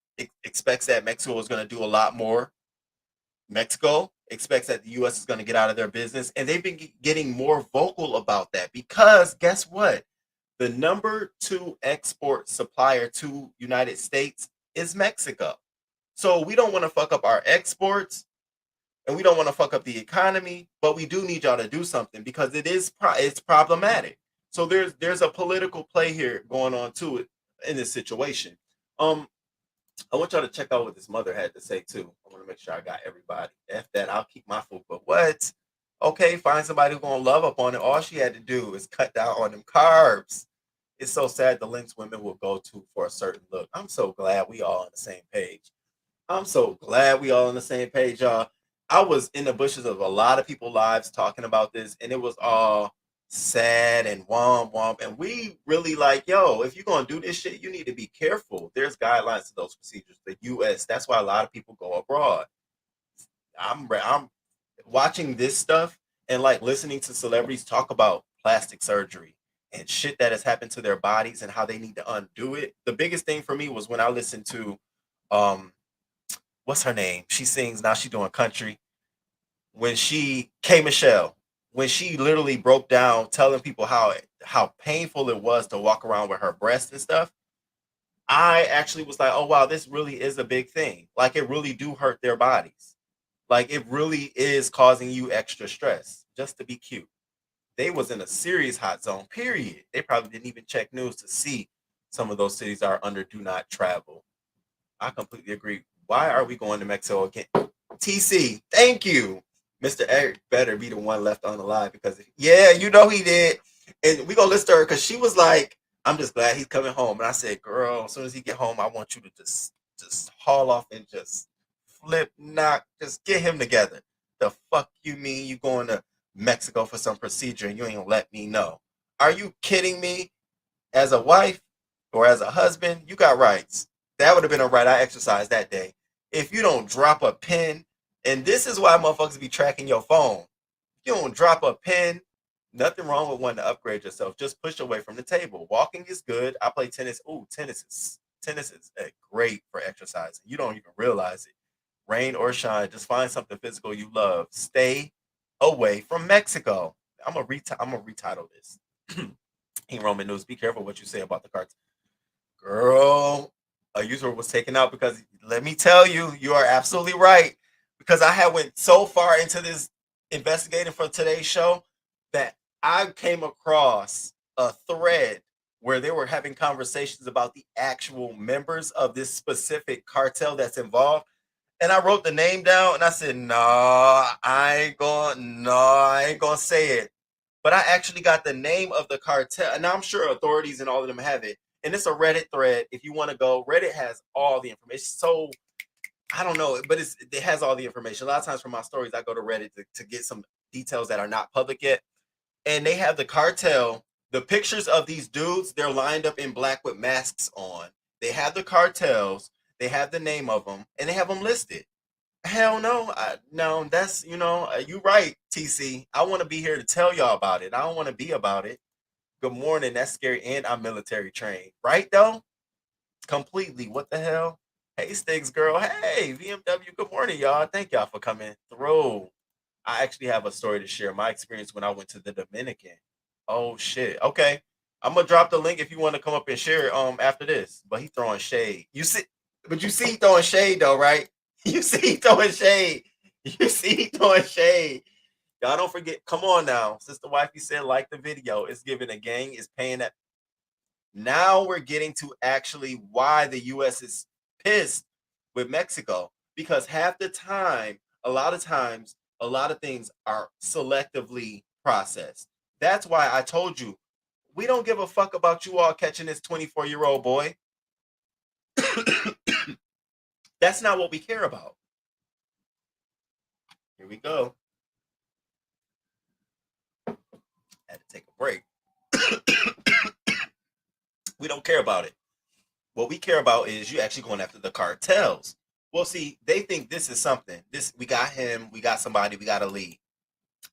expects that Mexico is going to do a lot more. Mexico expects that the US is going to get out of their business, and they've been getting more vocal about that because guess what? The number 2 export supplier to United States is Mexico. So we don't want to fuck up our exports, and we don't want to fuck up the economy, but we do need y'all to do something because it's problematic. So there's a political play here going on to it in this situation. Um, I want y'all to check out what this mother had to say too. I want to make sure I got everybody. F that, I'll keep my food. But what? Okay, find somebody who's gonna love up on it. All she had to do is cut down on them carbs. It's so sad the lengths women will go to for a certain look. I'm so glad we all on the same page. I'm so glad we all on the same page, y'all. I was in the bushes of a lot of people's lives talking about this, and it was all sad and womp womp. And we really like, yo, if you're gonna do this shit, you need to be careful. There's guidelines to those procedures. The U.S. That's why a lot of people go abroad. I'm watching this stuff and like listening to celebrities talk about plastic surgery and shit that has happened to their bodies and how they need to undo it. The biggest thing for me was when I listened to um what's her name? She sings now she doing country. When she K Michelle, when she literally broke down telling people how painful it was to walk around with her breast and stuff, I actually was like, "Oh wow, this really is a big thing. Like it really do hurt their bodies. Like it really is causing you extra stress just to be cute." They was in a serious hot zone, period. They probably didn't even check news to see some of those cities are under do not travel. I completely agree. Why are we going to Mexico again? TC, thank you. Mr. Eric better be the one left on the line because yeah, you know he did. And we gonna listen to her because she was like, I'm just glad he's coming home. And I said, girl, as soon as he get home, I want you to just haul off and just flip, knock, just get him together. The fuck you mean you going to Mexico for some procedure and you ain't let me know? Are you kidding me? As a wife or as a husband, you got rights. That would have been a right I exercised that day. If you don't drop a pin, and this is why motherfuckers be tracking your phone. If you don't drop a pin, nothing wrong with wanting to upgrade yourself. Just push away from the table. Walking is good. I play tennis. Ooh, tennis is great for exercising. You don't even realize it. Rain or shine, just find something physical you love. Stay away from Mexico. I'm gonna retitle this. In Roman news, be careful what you say about the cartel. Girl, a user was taken out because let me tell you, you are absolutely right. Because I had went so far into this investigating for today's show that I came across a thread where they were having conversations about the actual members of this specific cartel that's involved. And I wrote the name down and I said, I ain't gonna say it. But I actually got the name of the cartel, and I'm sure authorities and all of them have it. And it's a Reddit thread. If you want to go, Reddit has all the information. So I don't know, but it has all the information. A lot of times for my stories, I go to Reddit to get some details that are not public yet. And they have the cartel, the pictures of these dudes, they're lined up in black with masks on. They have the cartels, they have the name of them, and they have them listed. Hell no, no. That's you right, TC. I want to be here to tell y'all about it. I don't want to be about it. Good morning. That's scary, and I'm military trained, right? Though completely. What the hell? Hey, Sticks girl. Hey, VMW. Good morning, y'all. Thank y'all for coming through. I actually have a story to share. My experience when I went to the Dominican. Oh shit. Okay, I'm gonna drop the link if you want to come up and share it. After this, but he throwing shade. You see, but you see he throwing shade though, right? You see he throwing shade. You see he throwing shade. Y'all don't forget. Come on now, Sister Wifey said like the video. It's giving a gang is paying that. Now we're getting to actually why the U.S. is pissed with Mexico because half the time, a lot of times, a lot of things are selectively processed. That's why I told you we don't give a fuck about you all catching this 24-year-old boy. That's not what we care about. Here we go. Had to take a break. We don't care about it. What we care about is you actually going after the cartels. Well, see, they think this is something. This we got him, we got somebody, we got a lead.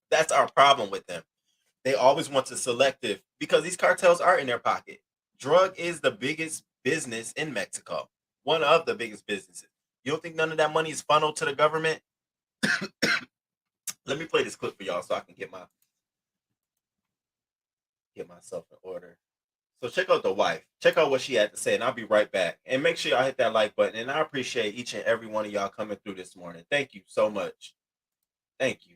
That's our problem with them. They always want to selective because these cartels are in their pocket. Drug is the biggest business in Mexico. One of the biggest businesses. You don't think none of that money is funneled to the government? Let me play this clip for y'all so I can get myself in order. So check out the wife. Check out what she had to say, and I'll be right back. And make sure y'all hit that like button. And I appreciate each and every one of y'all coming through this morning. Thank you so much. Thank you.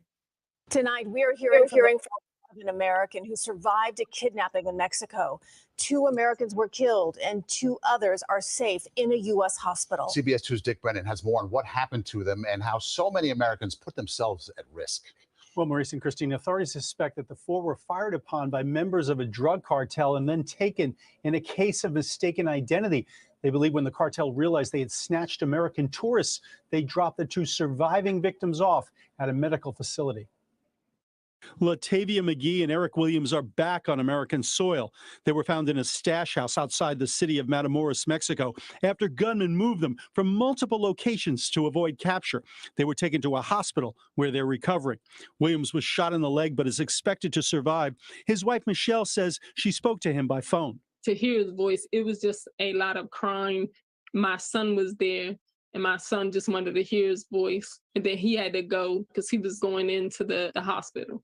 Tonight, we're hearing from an American who survived a kidnapping in Mexico. 2 Americans were killed and 2 others are safe in a U.S. hospital. CBS 2's Dick Brennan has more on what happened to them and how so many Americans put themselves at risk. Well, Maurice and Christine, authorities suspect that the four were fired upon by members of a drug cartel and then taken in a case of mistaken identity. They believe when the cartel realized they had snatched American tourists, they dropped the two surviving victims off at a medical facility. Latavia McGee and Eric Williams are back on American soil. They were found in a stash house outside the city of Matamoros, Mexico, after gunmen moved them from multiple locations to avoid capture. They were taken to a hospital where they're recovering. Williams was shot in the leg but is expected to survive. His wife, Michelle, says she spoke to him by phone. To hear his voice, it was just a lot of crying. My son was there, and my son just wanted to hear his voice. And then he had to go because he was going into the hospital.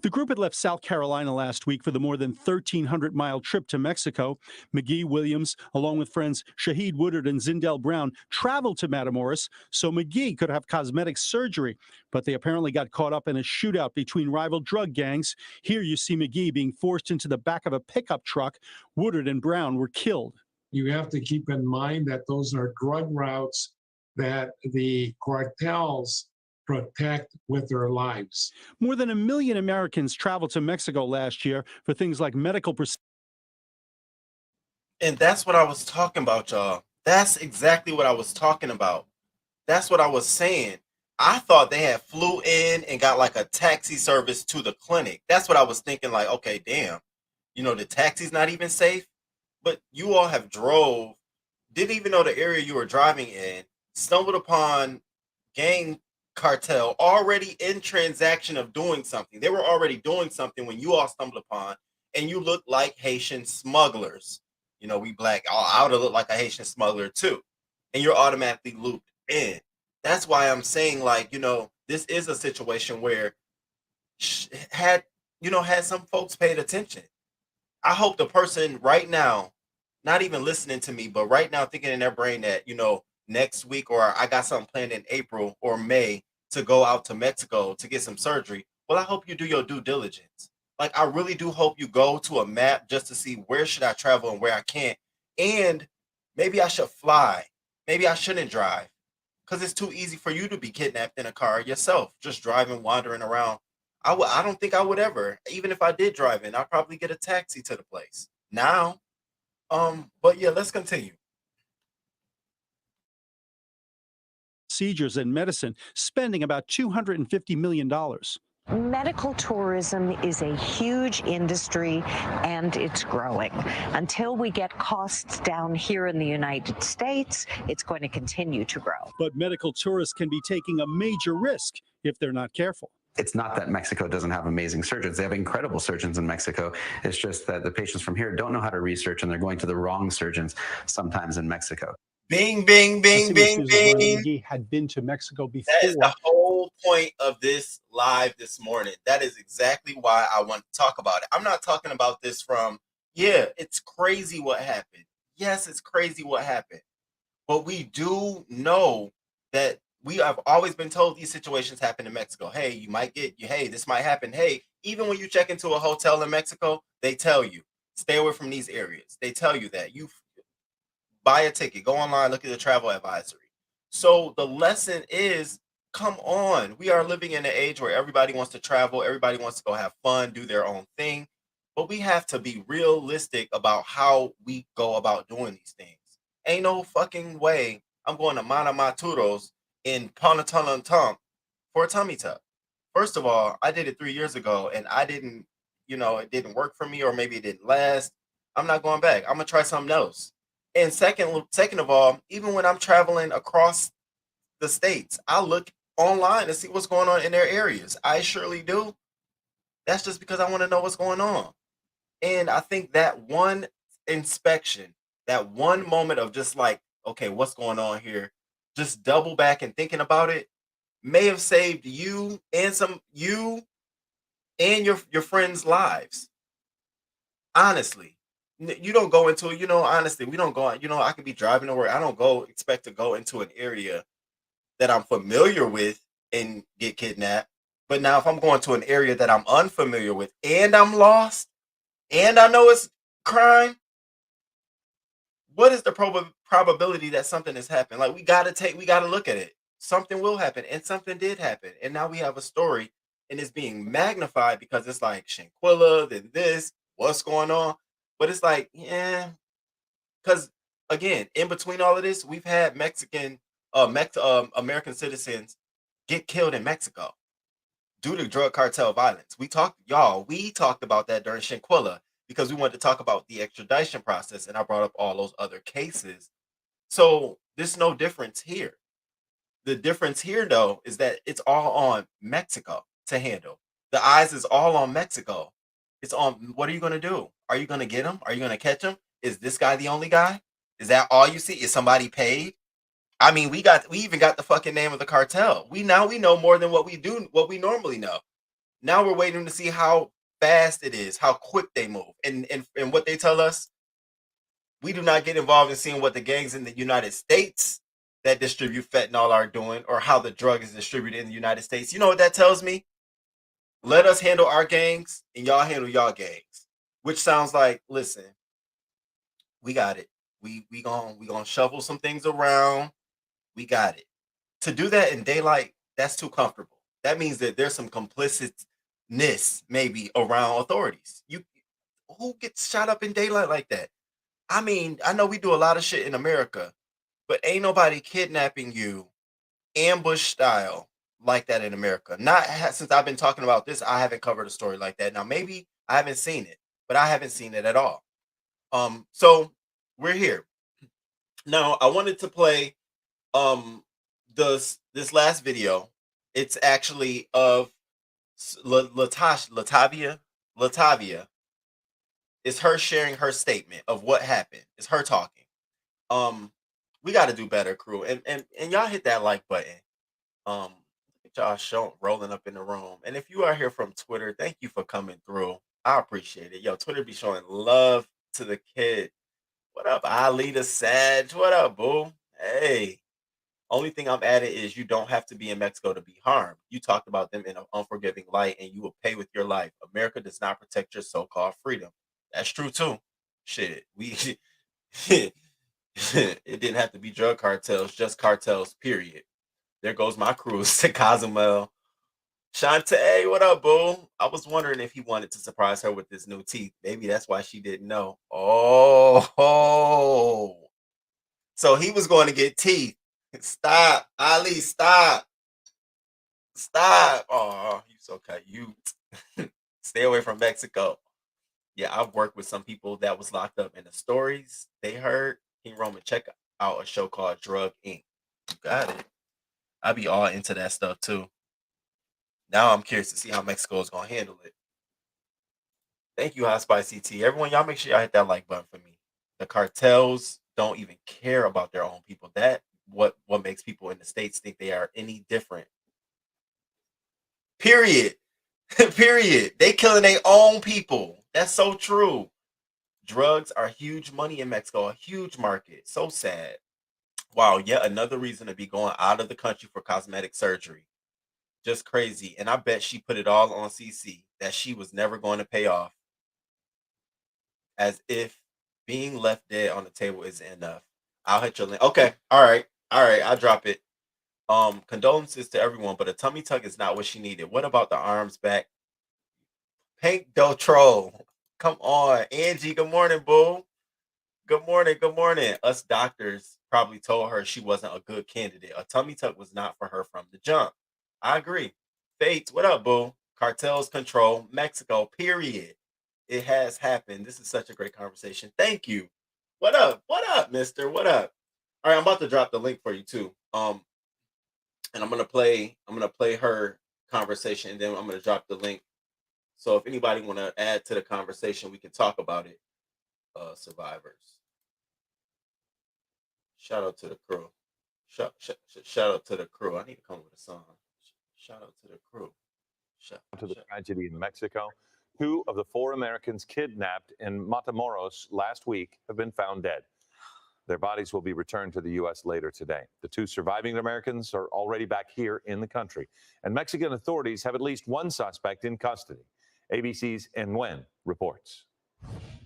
The group had left South Carolina last week for the more than 1,300-mile trip to Mexico. McGee, Williams, along with friends Shahid Woodard and Zindel Brown, traveled to Matamoros so McGee could have cosmetic surgery. But they apparently got caught up in a shootout between rival drug gangs. Here you see McGee being forced into the back of a pickup truck. Woodard and Brown were killed. You have to keep in mind that those are drug routes that the cartels protect with their lives. More than 1 million Americans traveled to Mexico last year for things like medical procedures. And that's what I was talking about, y'all. That's exactly what I was talking about. That's what I was saying. I thought they had flew in and got like a taxi service to the clinic. That's what I was thinking, like, okay, damn. You know, the taxi's not even safe. But you all have drove, didn't even know the area you were driving in, stumbled upon gang cartel already in transaction of doing something. They were already doing something when you all stumbled upon, and you look like Haitian smugglers. You know, we black, I would have looked like a Haitian smuggler too. And you're automatically looped in. That's why I'm saying, like, you know, this is a situation where had some folks paid attention. I hope the person right now, not even listening to me, but right now thinking in their brain that, you know, next week or I got something planned in April or May to go out to Mexico to get some surgery. Well, I hope you do your due diligence. Like, I really do hope you go to a map just to see where should I travel and where I can't. And maybe I should fly. Maybe I shouldn't drive because it's too easy for you to be kidnapped in a car yourself, just driving, wandering around. I don't think I would ever, even if I did drive in, I'd probably get a taxi to the place now. But yeah, let's continue. Procedures and medicine, spending about $250 million. Medical tourism is a huge industry and it's growing. Until we get costs down here in the United States, it's going to continue to grow. But medical tourists can be taking a major risk if they're not careful. It's not that Mexico doesn't have amazing surgeons. They have incredible surgeons in Mexico. It's just that the patients from here don't know how to research and they're going to the wrong surgeons sometimes in Mexico. Bing, bing, bing, bing, bing. McGee had been to Mexico before. That is the whole point of this live this morning. That is exactly why I want to talk about it. I'm not talking about this from, yeah, it's crazy what happened. Yes, it's crazy what happened. But we do know that we have always been told these situations happen in Mexico. Hey, you might get, hey, this might happen. Hey, even when you check into a hotel in Mexico, they tell you, stay away from these areas. They tell you that. You buy a ticket, go online, look at the travel advisory. So the lesson is, come on. We are living in an age where everybody wants to travel. Everybody wants to go have fun, do their own thing. But we have to be realistic about how we go about doing these things. Ain't no fucking way I'm going to Mana Maturos in Pontotonatunk for a tummy tuck. First of all, I did it 3 years ago and I didn't, it didn't work for me, or maybe it didn't last. I'm not going back. I'm going to try something else. And second of all, even when I'm traveling across the states, I look online to see what's going on in their areas. I surely do. That's just because I want to know what's going on. And I think that one inspection, that one moment of just like, okay, what's going on here? Just double back and thinking about it may have saved you and your friends' lives. Honestly. You don't go into it, honestly, we don't go, I could be driving to work. I don't expect to go into an area that I'm familiar with and get kidnapped. But now if I'm going to an area that I'm unfamiliar with and I'm lost and I know it's crime, what is the probability that something has happened? Like, we got to look at it. Something will happen, and something did happen. And now we have a story and it's being magnified because it's like Shanquilla, then this, what's going on? But it's like, yeah, because again, in between all of this, we've had American citizens get killed in Mexico due to drug cartel violence. We talked about that during Shanquilla because we wanted to talk about the extradition process, and I brought up all those other cases. So there's no difference here. The difference here, though, is that it's all on Mexico to handle. The eyes is all on Mexico. It's on what are you going to do? Are you going to get him? Are you going to catch him? Is this guy the only guy? Is that all you see? Is somebody paid? I mean, we even got the fucking name of the cartel. We know more than what we normally know. Now we're waiting to see how fast it is, how quick they move. And what they tell us, we do not get involved in seeing what the gangs in the United States that distribute fentanyl are doing or how the drug is distributed in the United States. You know what that tells me? Let us handle our gangs and y'all handle y'all gangs. Which sounds like, listen, we got it. We gonna shuffle some things around. We got it. To do that in daylight, that's too comfortable. That means that there's some complicitness maybe around authorities. Who gets shot up in daylight like that? I mean, I know we do a lot of shit in America, but ain't nobody kidnapping you ambush style like that in America. Not since I've been talking about this, I haven't covered a story like that. Now maybe I haven't seen it, but I haven't seen it at all. So we're here. Now I wanted to play this last video. It's actually of Latavia. It's her sharing her statement of what happened. It's her talking. We got to do better, crew, and y'all hit that like button. Get y'all rolling up in the room. And if you are here from Twitter, thank you for coming through. I appreciate it. Yo, Twitter be showing love to the kid. What up, Ali the Sag? What up, boo? Hey. Only thing I'm adding is you don't have to be in Mexico to be harmed. You talked about them in an unforgiving light, and you will pay with your life. America does not protect your so-called freedom. That's true too. Shit, it didn't have to be drug cartels, just cartels. Period. There goes my cruise to Cozumel. Shantae, what up, boo? I was wondering if he wanted to surprise her with his new teeth. Maybe that's why she didn't know. Oh. So he was going to get teeth. Stop, Ali, stop. Stop. Oh, you so cute. Stay away from Mexico. Yeah, I've worked with some people that was locked up, and the stories they heard, King Roman, check out a show called Drug Inc. You got it. I be all into that stuff too. Now I'm curious to see how Mexico is gonna handle it. Thank you, Hot Spicy T. Everyone, y'all make sure y'all hit that like button for me. The cartels don't even care about their own people. That what makes people in the States think they are any different. Period. Period. They killing their own people. That's so true. Drugs are huge money in Mexico, a huge market. So sad. Wow, yet another reason to be going out of the country for cosmetic surgery. Just crazy. And I bet she put it all on CC that she was never going to pay off. As if being left dead on the table isn't enough. I'll hit your link. Okay. All right. I'll drop it. Condolences to everyone, but a tummy tuck is not what she needed. What about the arms back? Pink Doe Troll. Come on. Angie, good morning, boo. Good morning. Good morning. Us doctors probably told her she wasn't a good candidate. A tummy tuck was not for her from the jump. I agree. Fates, what up, boo? Cartels control Mexico, period. It has happened. This is such a great conversation. Thank you. What up? What up, mister? What up? All right, I'm about to drop the link for you too. And I'm gonna play her conversation, and then I'm gonna drop the link. So if anybody want to add to the conversation, we can talk about it. Survivors. Shout out to the crew. Shout out to the crew. I need to come up with a song. Shout out to the crew. To the tragedy in Mexico. 2 of the 4 Americans kidnapped in Matamoros last week have been found dead. Their bodies will be returned to the U.S. later today. The 2 surviving Americans are already back here in the country, and Mexican authorities have at least 1 suspect in custody. ABC's Nguyen reports.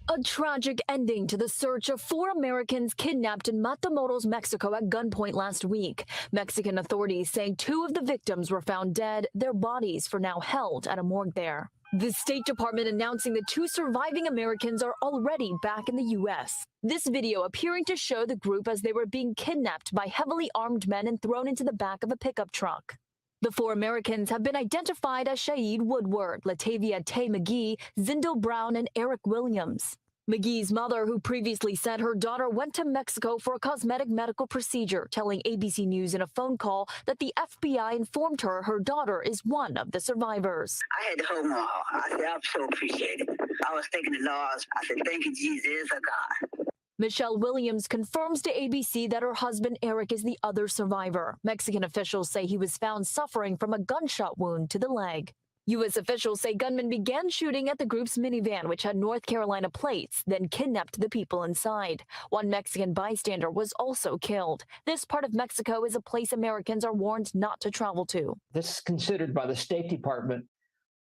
A tragic ending to the search of 4 Americans kidnapped in Matamoros, Mexico at gunpoint last week. Mexican authorities saying 2 of the victims were found dead, their bodies for now held at a morgue there. The State Department announcing the 2 surviving Americans are already back in the U.S. This video appearing to show the group as they were being kidnapped by heavily armed men and thrown into the back of a pickup truck. The 4 Americans have been identified as Shaeed Woodward, Latavia Tay McGee, Zindel Brown, and Eric Williams. McGee's mother, who previously said her daughter went to Mexico for a cosmetic medical procedure, telling ABC News in a phone call that the FBI informed her daughter is one of the survivors. I had to hold my heart. I said, I'm so appreciative. I was thanking the Lord. I said, thank you, Jesus, a God. Michelle Williams confirms to ABC that her husband Eric is the other survivor. Mexican officials say he was found suffering from a gunshot wound to the leg. U.S. officials say gunmen began shooting at the group's minivan, which had North Carolina plates, then kidnapped the people inside. One Mexican bystander was also killed. This part of Mexico is a place Americans are warned not to travel to. This is considered by the State Department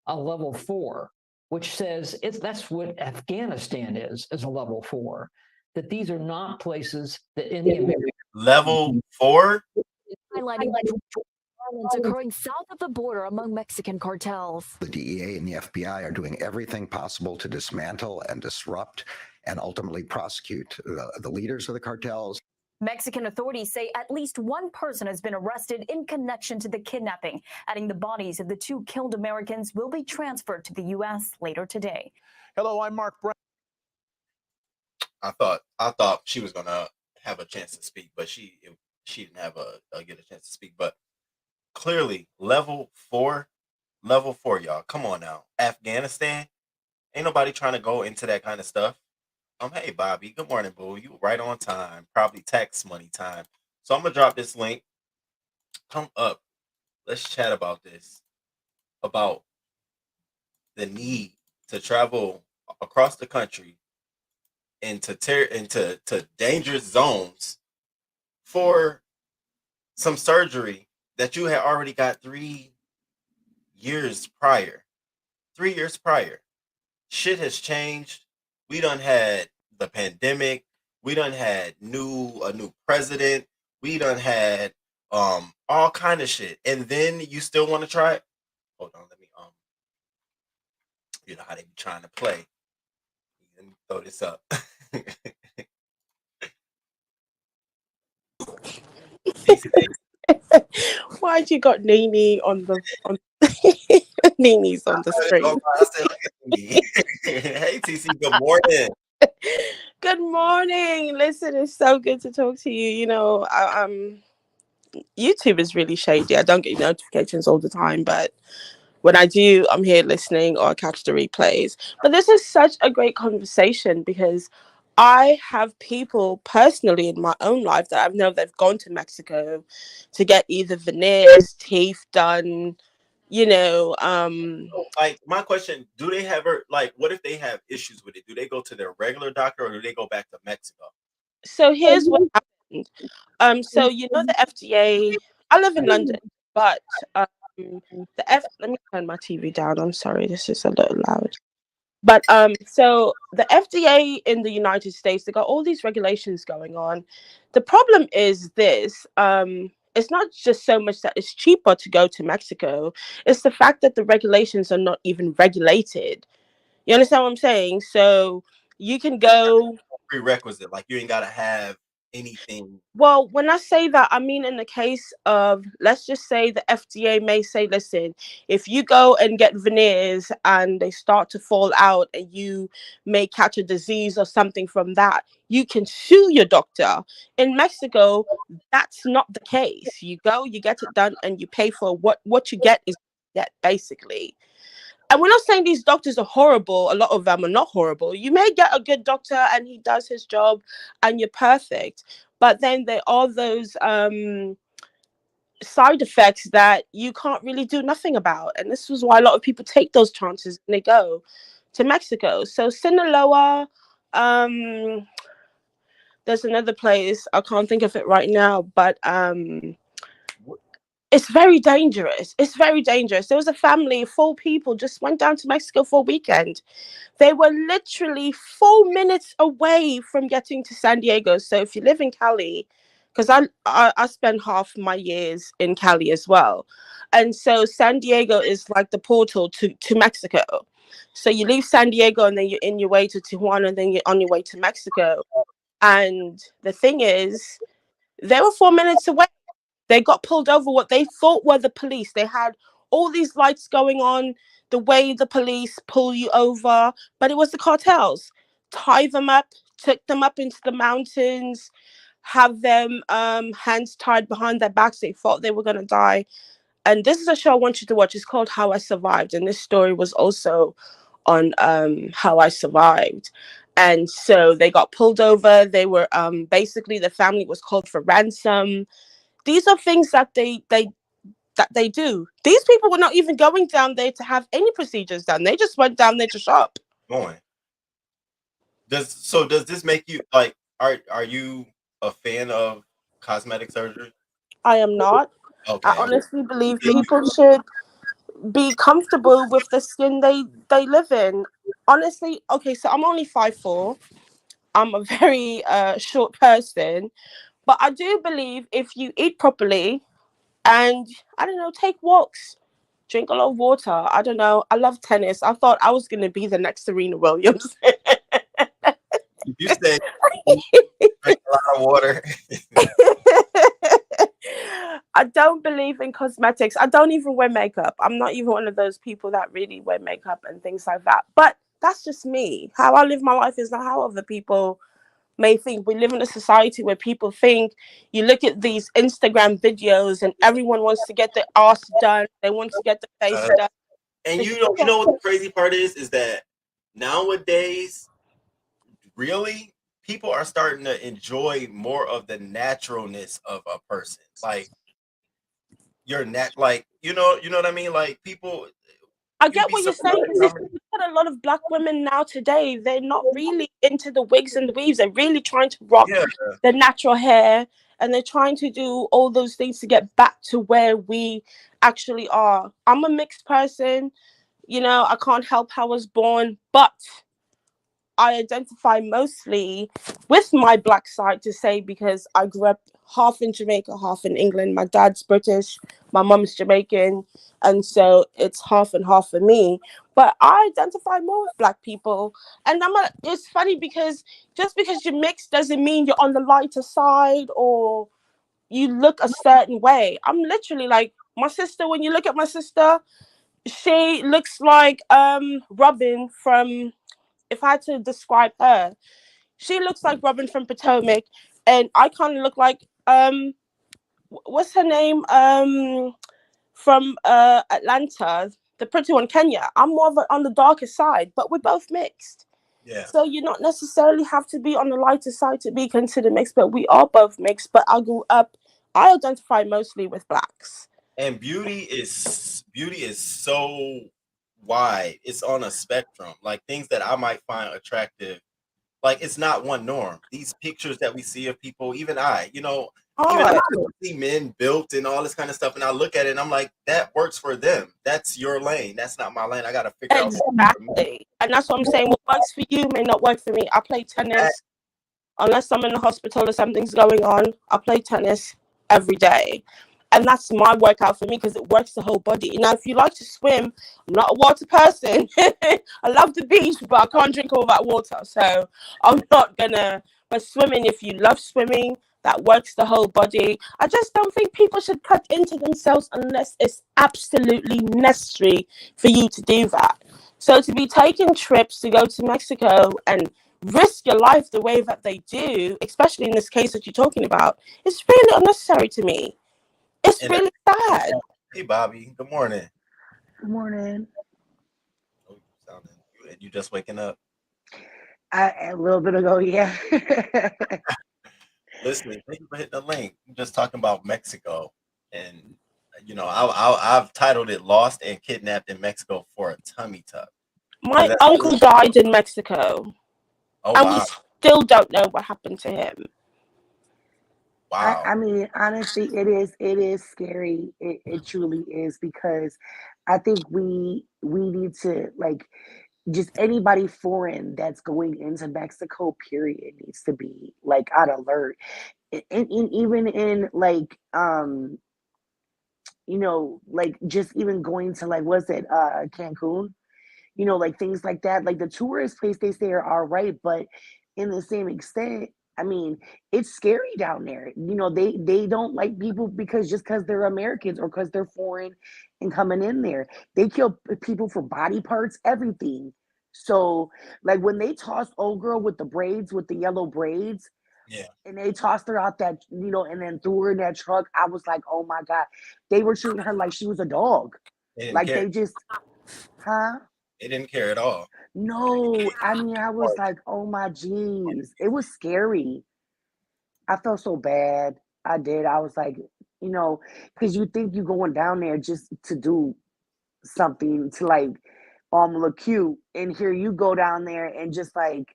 a level 4, which says that's what Afghanistan is a level 4. That these are not places that any American level 4, highlighting violence occurring south of the border among Mexican cartels. The DEA and the FBI are doing everything possible to dismantle and disrupt and ultimately prosecute the leaders of the cartels. Mexican authorities say at least 1 person has been arrested in connection to the kidnapping, adding the bodies of the 2 killed Americans will be transferred to the U.S. later today. Hello, I'm Mark Brown. I thought she was gonna have a chance to speak, but she didn't have get a chance to speak. But clearly, level 4, y'all. Come on now, Afghanistan. Ain't nobody trying to go into that kind of stuff. Hey Bobby, good morning, boo. You right on time. Probably tax money time. So I'm gonna drop this link. Come up. Let's chat about this. About the need to travel across the country into dangerous zones for some surgery that you had already got 3 years prior. 3 years prior. Shit has changed. We done had the pandemic. We done had a new president. We done had all kind of shit. And then you still want to try it? Hold on, let me you know how they be trying to play. Let me throw this up. Why'd you got Nene on Nene's on the screen? I said, look at me. Hey TeeCee, good morning. Good morning. Listen, it's so good to talk to you. You know, YouTube is really shady. I don't get notifications all the time, but when I do, I'm here listening or catch the replays. But this is such a great conversation because I have people personally in my own life that I know they've gone to Mexico to get either veneers, teeth done, you know. Like, my question, do they have what if they have issues with it? Do they go to their regular doctor or do they go back to Mexico? So here's what happened. So you know the FDA, I live in London, but let me turn my TV down. I'm sorry, this is a little loud. But so the FDA in the United States, they got all these regulations going on. The problem is this. It's not just so much that it's cheaper to go to Mexico. It's the fact that the regulations are not even regulated. You understand what I'm saying? So you can go prerequisite, like you ain't gotta have anything. Well, when I say that, I mean in the case of, let's just say the FDA may say, listen, if you go and get veneers and they start to fall out and you may catch a disease or something from that, you can sue your doctor. In Mexico, that's not the case. You go, you get it done, and you pay for what you get is that basically. And we're not saying these doctors are horrible. A lot of them are not horrible. You may get a good doctor and he does his job and you're perfect. But then there are those side effects that you can't really do nothing about. And this is why a lot of people take those chances and they go to Mexico. So Sinaloa, there's another place. I can't think of it right now. But It's very dangerous. It's very dangerous. There was a family, 4 people, just went down to Mexico for a weekend. They were literally 4 minutes away from getting to San Diego. So if you live in Cali, because I spent half my years in Cali as well, and so San Diego is like the portal to Mexico. So you leave San Diego and then you're in your way to Tijuana and then you're on your way to Mexico. And the thing is, they were 4 minutes away. They got pulled over. What they thought were the police. They had all these lights going on, the way the police pull you over, but it was the cartels. Tie them up, took them up into the mountains, have them hands tied behind their backs. They thought they were going to die. And this is a show I want you to watch. It's called How I Survived. And this story was also on How I Survived. And so they got pulled over. They were basically, the family was called for ransom. These are things that they do. These people were not even going down there to have any procedures done. They just went down there to shop. Going. Does this make you like? Are you a fan of cosmetic surgery? I am not. Okay. I honestly believe people should be comfortable with the skin they live in. Honestly, okay, so I'm only 5'4". I'm a very short person, but I do believe if you eat properly and, I don't know, take walks, drink a lot of water. I don't know. I love tennis. I thought I was going to be the next Serena Williams. You said drink a lot of water. I don't believe in cosmetics. I don't even wear makeup. I'm not even one of those people that really wear makeup and things like that. But that's just me. How I live my life is not how other people may think. We live in a society where people think, you look at these Instagram videos and everyone wants to get their ass done. They want to get the face done. And you know what the crazy part is that nowadays, really, people are starting to enjoy more of the naturalness of a person. Like your like you know what I mean? Like people. I get what you're saying. Look at a lot of black women now today. They're not really into the wigs and the weaves. They're really trying to rock the natural hair, and they're trying to do all those things to get back to where we actually are. I'm a mixed person. You know, I can't help how I was born, but I identify mostly with my black side, to say, because I grew up half in Jamaica, half in England. My dad's British, my mum's Jamaican, and so it's half and half for me. But I identify more with black people, and it's funny because just because you're mixed doesn't mean you're on the lighter side or you look a certain way. I'm literally like my sister. When you look at my sister, she looks like Robin from. If I had to describe her, she looks like Robin from Potomac, and I kind of look like what's her name from Atlanta, the pretty one, Kenya. I'm more of on the darker side, but we're both mixed. Yeah. So you not necessarily have to be on the lighter side to be considered mixed, but we are both mixed. But I grew up, I identify mostly with blacks. And beauty is so wide. It's on a spectrum. Like things that I might find attractive, like it's not one norm. These pictures that we see of people, even I see men built and all this kind of stuff, and I look at it and I'm like, that works for them. That's your lane. That's not my lane. I gotta figure out exactly. And that's what I'm saying. What works for you may not work for me. I play tennis unless I'm in the hospital or something's going on. I play tennis every day. And that's my workout for me because it works the whole body. Now, if you like to swim, I'm not a water person. I love the beach, but I can't drink all that water. So I'm not gonna. But swimming, if you love swimming, that works the whole body. I just don't think people should cut into themselves unless it's absolutely necessary for you to do that. So to be taking trips to go to Mexico and risk your life the way that they do, especially in this case that you're talking about, it's really unnecessary to me. It's really sad. Hey, Bobby. Good morning. Good morning. Oh, you just waking up? A little bit ago, yeah. Listen, thank you for hitting the link. I'm just talking about Mexico, and you know, I've titled it "Lost and Kidnapped in Mexico for a Tummy Tuck." My uncle died in Mexico, and we still don't know what happened to him. Wow. I mean, honestly, it is scary. It truly is because I think we need to like just anybody foreign that's going into Mexico, period, needs to be like on alert. And even in like like just even going to like what's it, Cancun, like things like that. Like the tourist place they say are all right, but in the same extent, I mean, it's scary down there. They don't like people because just because they're Americans or because they're foreign and coming in there. They kill people for body parts, everything. So like when they tossed old girl with the braids, with the yellow braids, Yeah. and they tossed her out that, and then threw her in that truck, I was like, oh my God. They were treating her like she was a dog. They didn't Like care. they just, huh? They didn't care at all. No, I mean, I was like, oh my geez. It was scary. I felt so bad. I did. I was like, because you think you're going down there just to do something to like look cute. And here you go down there and just like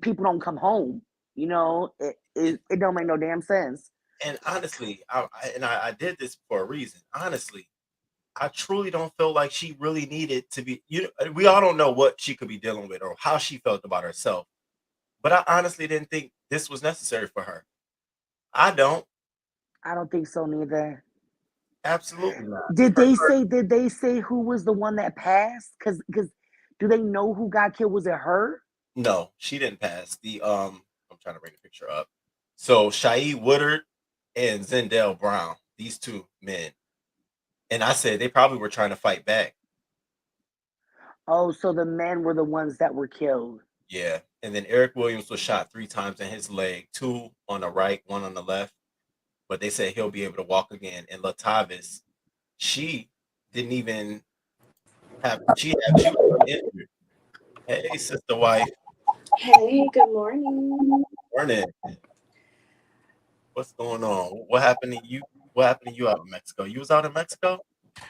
people don't come home. It don't make no damn sense. And honestly, I did this for a reason. Honestly, I truly don't feel like she really needed to be. We all don't know what she could be dealing with or how she felt about herself. But I honestly didn't think this was necessary for her. I don't. I don't think so neither. Absolutely not. Did they say who was the one that passed? Cause do they know who got killed? Was it her? No, she didn't pass. I'm trying to bring the picture up. So Shaid Woodard and Zendel Brown, these two men. And I said they probably were trying to fight back. Oh, so the men were the ones that were killed. Yeah. And then Eric Williams was shot 3 times in his leg, 2 on the right, 1 on the left. But they said he'll be able to walk again. And Latavis, she didn't even she was injured. Hey, sister wife. Hey, good morning. Morning. What's going on? What happened to you? What happened to you out in Mexico? You was out in Mexico?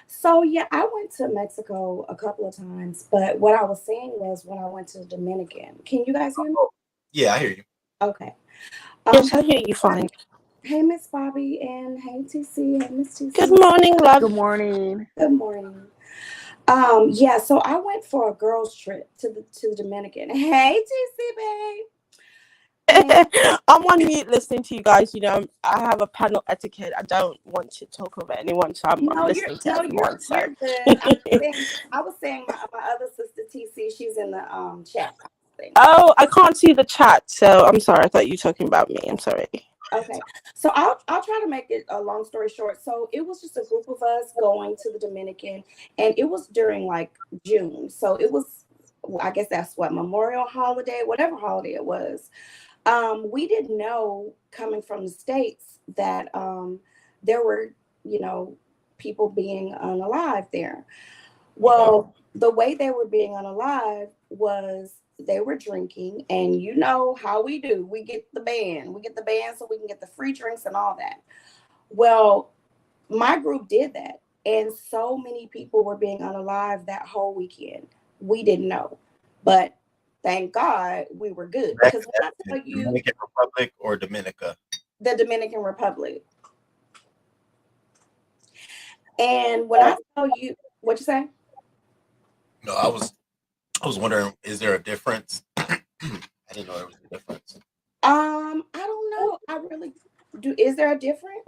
So, yeah, I went to Mexico a couple of times, but what I was saying was when I went to the Dominican. Can you guys hear me? Yeah, I hear you. Okay. Yes, I hear you fine. Hey, Miss Bobby, and hey, TC, hey, Miss TC. Good morning, love. Good morning. Good morning. Yeah, so I went for a girls' trip to the Dominican. Hey, TC, babe. I'm on mute listening to you guys. I have a panel etiquette. I don't want to talk over anyone, so I'm listening to everyone. You're good. I was saying my other sister TC, she's in the chat. Oh, I can't see the chat, so I'm sorry. I thought you were talking about me. I'm sorry. Okay, so I'll try to make it a long story short. So it was just a group of us going to the Dominican, and it was during like June. So it was, I guess that's what, Memorial holiday, whatever holiday it was. We didn't know coming from the States that there were, people being unalive there. Well, the way they were being unalive was they were drinking, and you know how we do. We get the band so we can get the free drinks and all that. Well, my group did that, and so many people were being unalive that whole weekend. We didn't know, but thank God we were good. Because when I tell you, Dominican Republic or Dominica? the Dominican Republic. And when I tell you, what you say? No, I was wondering, is there a difference? I didn't know there was a difference. I don't know. I really do. Is there a difference?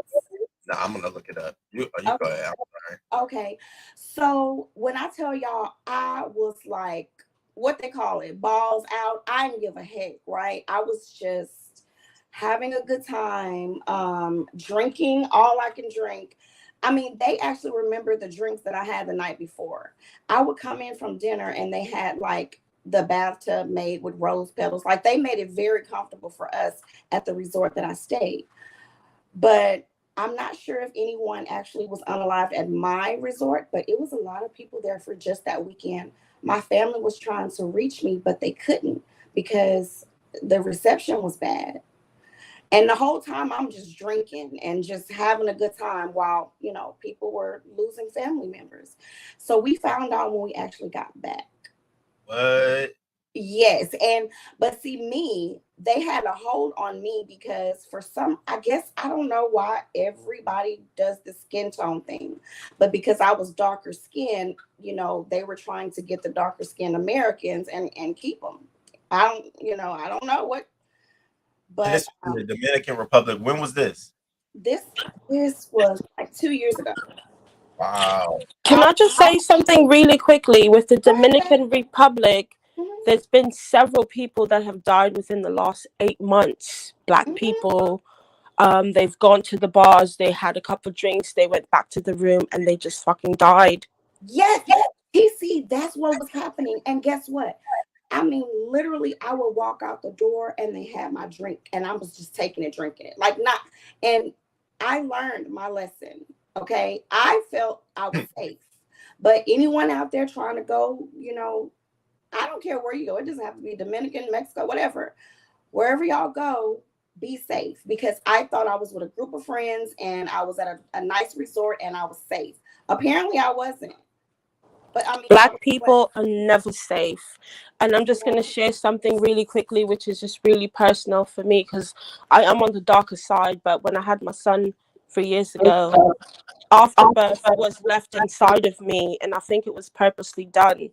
No, I'm gonna look it up. You go ahead. I'm sorry. Okay. So when I tell y'all, I was like, what they call it, balls out. I didn't give a heck, right? I was just having a good time, drinking all I can drink. I mean, they actually remember the drinks that I had the night before. I would come in from dinner and they had like the bathtub made with rose petals. Like they made it very comfortable for us at the resort that I stayed. But I'm not sure if anyone actually was unalived at my resort, but it was a lot of people there for just that weekend. My family was trying to reach me, but they couldn't because the reception was bad. And the whole time I'm just drinking and just having a good time while, people were losing family members. So we found out when we actually got back. What? Yes, but see me, they had a hold on me because for some, I guess I don't know why everybody does the skin tone thing, but because I was darker skinned, they were trying to get the darker skinned Americans and keep them. I don't know what, And but this was in the Dominican Republic. When was this? this was like 2 years ago. Wow. Can I just say something really quickly with the Dominican Republic? There's been several people that have died within the last 8 months. Black people. They've gone to the bars, they had a couple drinks, they went back to the room, and they just fucking died. Yes, TeeCee, that's what was happening. And guess what? I mean, literally, I would walk out the door and they had my drink, and I was just taking it, drinking it. And I learned my lesson. Okay. I felt I was safe. But anyone out there trying to go, I don't care where you go. It doesn't have to be Dominican, Mexico, whatever. Wherever y'all go, be safe, because I thought I was with a group of friends and I was at a nice resort and I was safe. Apparently, I wasn't. But I mean, Black people are never safe. And I'm just going to share something really quickly, which is just really personal for me, because I am on the darker side. But when I had my son 3 years ago, afterbirth was left inside of me, and I think it was purposely done.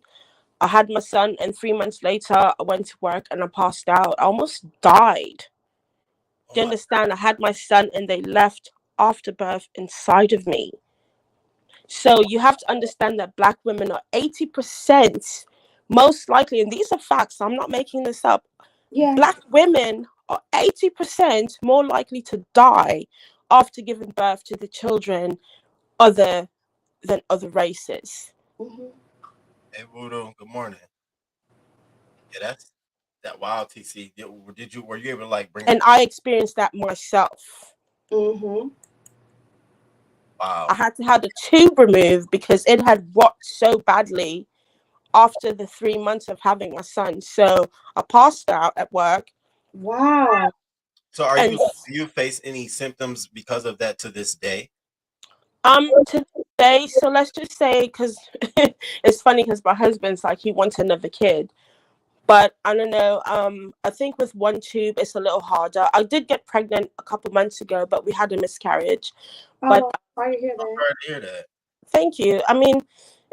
I had my son, and 3 months later, I went to work and I passed out. I almost died. Do you understand? I had my son, and they left afterbirth inside of me. So you have to understand that Black women are 80% most likely, and these are facts, I'm not making this up. Yeah. Black women are 80% more likely to die after giving birth to the children other than other races. Hey, Voodoo, good morning. Yeah, that wild, TC. Were you able to bring? And I experienced that myself. Wow. I had to have the tube removed because it had rocked so badly after the 3 months of having my son. So I passed out at work. Wow. So do you face any symptoms because of that to this day? Today, so let's just say, because it's funny because my husband's like, he wants another kid. But I don't know. I think with one tube, it's a little harder. I did get pregnant a couple months ago, but we had a miscarriage. But sorry to hear that. Sorry to hear that. Thank you. I mean,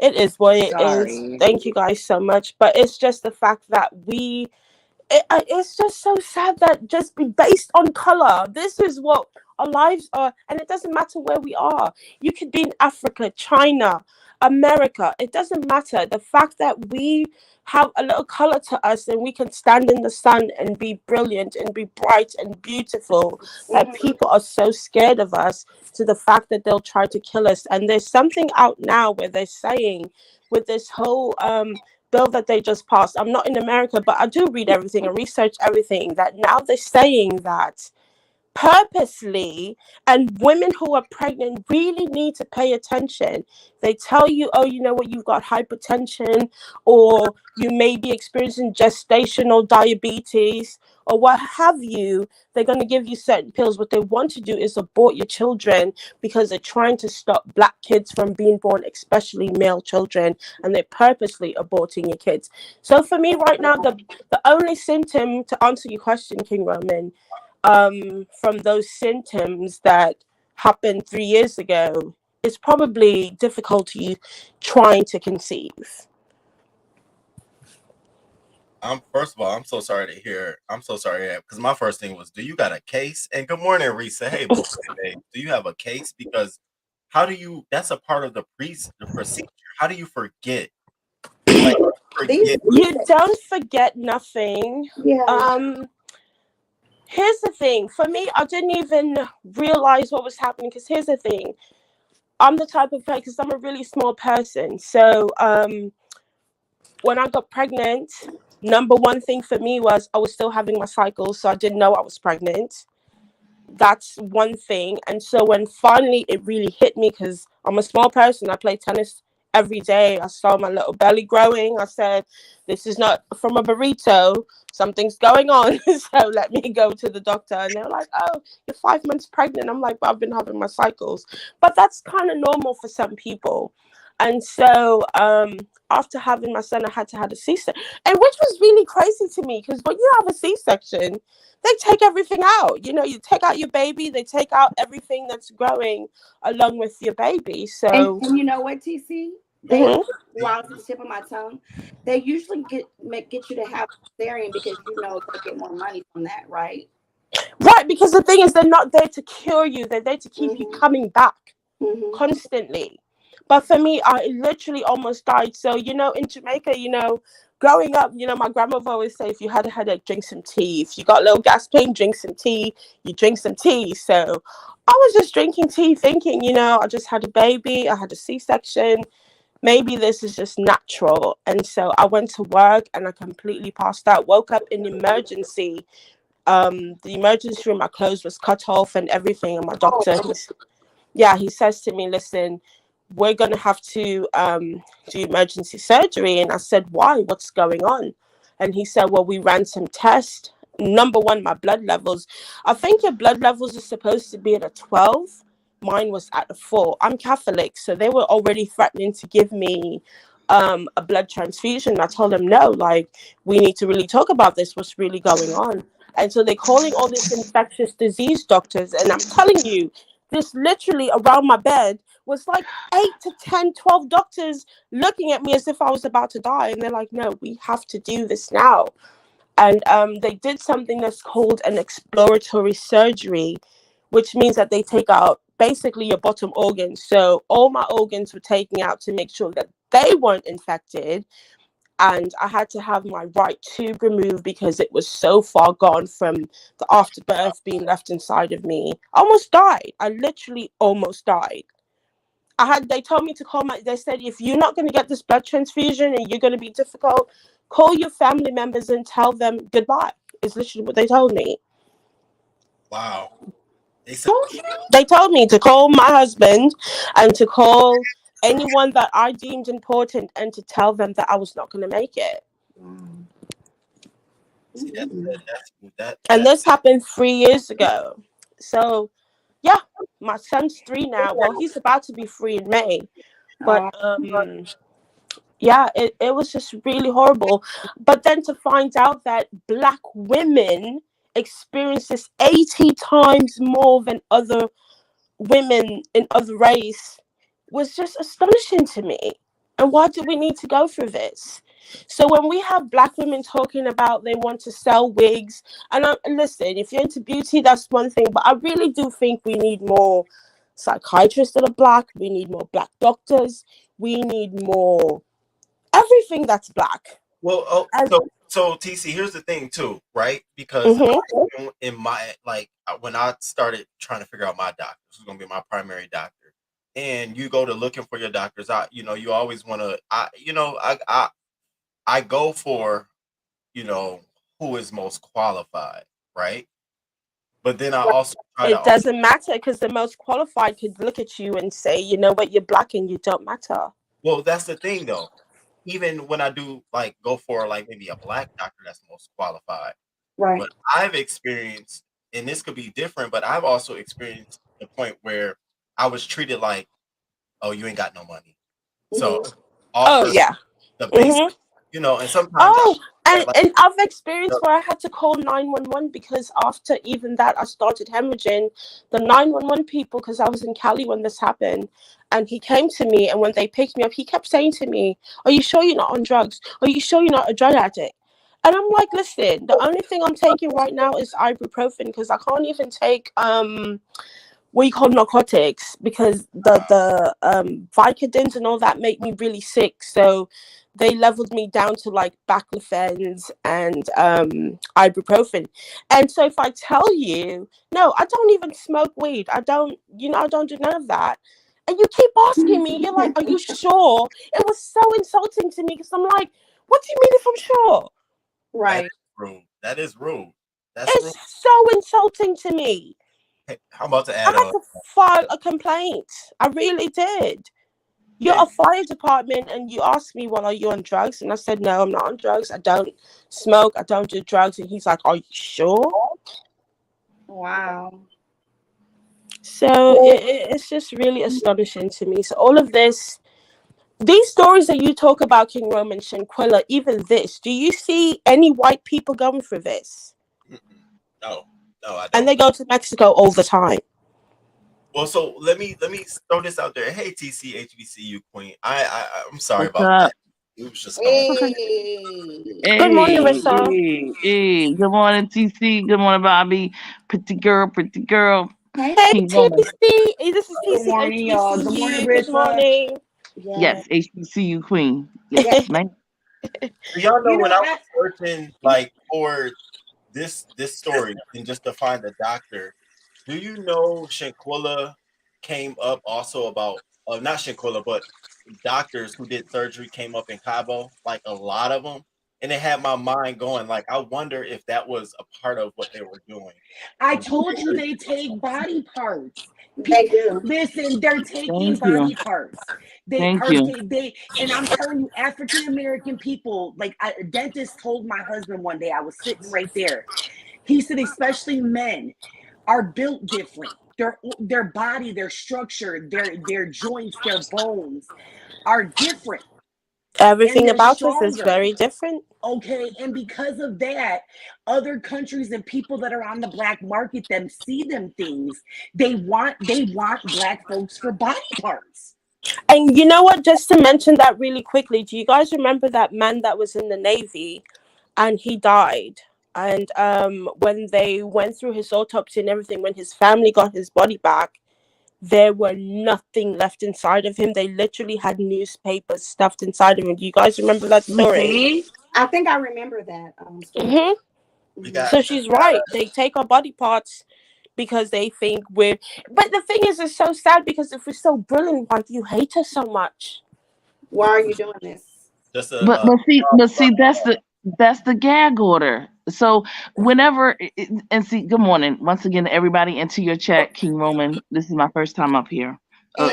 it is what it is. Thank you guys so much. But it's just the fact that it's just so sad that just be based on color. This is what our lives are, and it doesn't matter where we are. You could be in Africa, China, America. It doesn't matter. The fact that we have a little color to us and we can stand in the sun and be brilliant and be bright and beautiful, that people are so scared of us to the fact that they'll try to kill us. And there's something out now where they're saying with this whole bill that they just passed. I'm not in America, but I do read everything and research everything, that now they're saying that purposely, and women who are pregnant really need to pay attention. They tell you, oh, you know what, you've got hypertension, or you may be experiencing gestational diabetes, or what have you. They're going to give you certain pills. What they want to do is abort your children because they're trying to stop Black kids from being born, especially male children, and they're purposely aborting your kids. So for me right now, the only symptom, to answer your question, King Roman, from those symptoms that happened 3 years ago, is probably difficulty trying to conceive. First of all, I'm so sorry to hear. I'm so sorry because my first thing was, do you got a case? And good morning, Risa. Hey, do you have a case? Because how do you? That's a part of the procedure. How do you forget? You don't forget nothing. Yeah. Here's the thing. For me, I didn't even realize what was happening, because here's the thing. I'm the type of person, because I'm a really small person. So when I got pregnant, number one thing for me was I was still having my cycle, so I didn't know I was pregnant. That's one thing. And so when finally it really hit me, because I'm a small person, I play tennis every day. I saw my little belly growing. I said, this is not from a burrito. Something's going on. So let me go to the doctor. And they're like, oh, you're 5 months pregnant. I'm like, but I've been having my cycles. But that's kind of normal for some people. And so after having my son, I had to have a C-section, and which was really crazy to me, because when you have a C-section, they take everything out. You know, you take out your baby, they take out everything that's growing along with your baby. So and you know what, TC? They while it's the tip of my tongue, they usually get you to have cesarean because they get more money from that, right? Right, because the thing is, they're not there to cure you, they're there to keep you coming back constantly. But for me, I literally almost died. So, in Jamaica, growing up, my grandma would always say, if you had a headache, drink some tea. If you got a little gas pain, drink some tea. You drink some tea. So I was just drinking tea, thinking, I just had a baby, I had a C-section. Maybe this is just natural. And so I went to work and I completely passed out, woke up in emergency. The emergency room, my clothes was cut off and everything. And my doctor, he says to me, listen, we're going to have to do emergency surgery. And I said, why? What's going on? And he said, well, we ran some tests. Number one, my blood levels. I think your blood levels are supposed to be at a 12. Mine was at a 4. I'm Catholic, so they were already threatening to give me a blood transfusion. I told them, no, we need to really talk about this. What's really going on? And so they're calling all these infectious disease doctors. And I'm telling you, this literally around my bed was 8 to 10, 12 doctors looking at me as if I was about to die. And they're like, no, we have to do this now. And they did something that's called an exploratory surgery, which means that they take out basically your bottom organs. So all my organs were taken out to make sure that they weren't infected. And I had to have my right tube removed because it was so far gone from the afterbirth being left inside of me. I almost died. I literally almost died. They told me to they said, if you're not going to get this blood transfusion and you're going to be difficult, call your family members and tell them goodbye. Is literally what they told me. Wow. They told me to call my husband and to call anyone that I deemed important and to tell them that I was not going to make it. See, And this happened 3 years ago. So, yeah, my son's 3 now. Well, he's about to be 3 in May. But, yeah, it was just really horrible. But then to find out that Black women experience this 80 times more than other women in other race was just astonishing to me. And why do we need to go through this? So when we have Black women talking about they want to sell wigs, and listen, if you're into beauty, that's one thing, but I really do think we need more psychiatrists that are Black. We need more Black doctors. We need more everything that's Black. Well, so TeeCee, here's the thing too, right? Because in my when I started trying to figure out my doctor, who's going to be my primary doctor, and you go to looking for your doctors, you always want to, I go for, who is most qualified, right? But then I also it doesn't matter because the most qualified could look at you and say, you know what, you're Black and you don't matter. Well, that's the thing though. Even when I do go for maybe a Black doctor that's most qualified, right? But I've experienced, and this could be different, but I've also experienced the point where I was treated like, oh, you ain't got no money. So, the basic, and sometimes. And I've experienced where I had to call 911 because after even that, I started hemorrhaging. The 911 people, because I was in Cali when this happened, and he came to me, and when they picked me up, he kept saying to me, are you sure you're not on drugs? Are you sure you're not a drug addict? And I'm like, listen, the only thing I'm taking right now is ibuprofen because I can't even take what you call narcotics because the Vicodins and all that make me really sick. So they leveled me down to baclofens and ibuprofen. And so if I tell you, no, I don't even smoke weed. I don't do none of that. And you keep asking me, you're like, are you sure? It was so insulting to me because I'm like, what do you mean if I'm sure? Right. That is rude. It's so insulting to me. Hey, how about to add I had to file a complaint. I really did. You're a fire department and you asked me, well, are you on drugs? And I said, no, I'm not on drugs. I don't smoke. I don't do drugs. And he's like, are you sure? Wow. So it's just really astonishing to me. So all of this these stories that you talk about, King Roman, Shanquella, even this, do you see any white people going through this? No, I don't. And they go to Mexico all the time. Well, so let me throw this out there. Hey, TC, HBCU Queen. I'm sorry What's about up? that. It was just going. Hey, Good morning, Rissa. hey. Good morning, TC. Good morning, Bobby. Pretty girl, pretty girl. Hey, King Roman. TC. This is Good TC, morning, y'all. Good morning, HBCU. Good Rissa. morning. Yes, HBCU Queen. Yes, man. Do y'all know You when know, I was searching like for this story and just to find a doctor? Do you know Shanquella came up also about not Shanquella, but doctors who did surgery came up in Cabo, like a lot of them, and it had my mind going. Like, I wonder if that was a part of what they were doing. I told you they take body parts. They do. Listen, they're taking Thank you. body parts. They Thank are you. and I'm telling you, African American people, like a dentist told my husband one day, I was sitting right there. He said, especially men, are built different. Their body, their structure, their joints, their bones are different. Everything And they're about us is stronger. very different. Okay, and because of that, other countries and people that are on the black market them see them things. They want black folks for body parts. And you know what? Just to mention that really quickly, do you guys remember that man that was in the Navy and he died? And when they went through his autopsy and everything, when his family got his body back, there were nothing left inside of him. They literally had newspapers stuffed inside of him. Do you guys remember that story? I think I remember that story. Mm-hmm. So she's right. They take our body parts because they think we're. But the thing is, it's so sad because if we're so brilliant, why do you hate us so much? Why are you doing this? Just But see that's the gag order. So whenever and see, good morning once again to everybody into your chat, King Roman. This is my first time up here.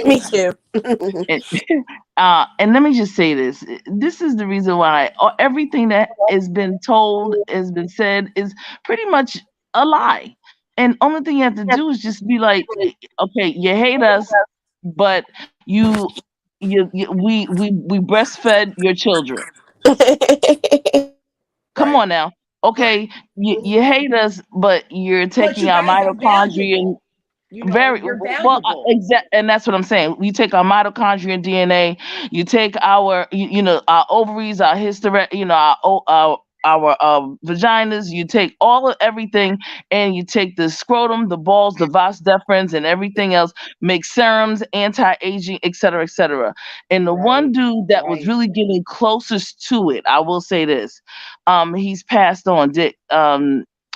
Me too. And, and let me just say this. This is the reason why everything that has been told, has been said, is pretty much a lie. And only thing you have to do is just be like, okay, you hate us, but we breastfed your children. Come on now. Okay, you hate us, but you're But taking you our guys are mitochondria and valuable. You know, you're valuable. exact, and that's what I'm saying. You take our mitochondria and DNA, you take our, our ovaries, our hysterectomy, our vaginas. You take all of everything, and you take the scrotum, the balls, the vas deferens, and everything else. Make serums, anti-aging, etc., etc. And the one dude that was really getting closest to it, I will say this, he's passed on. Dick,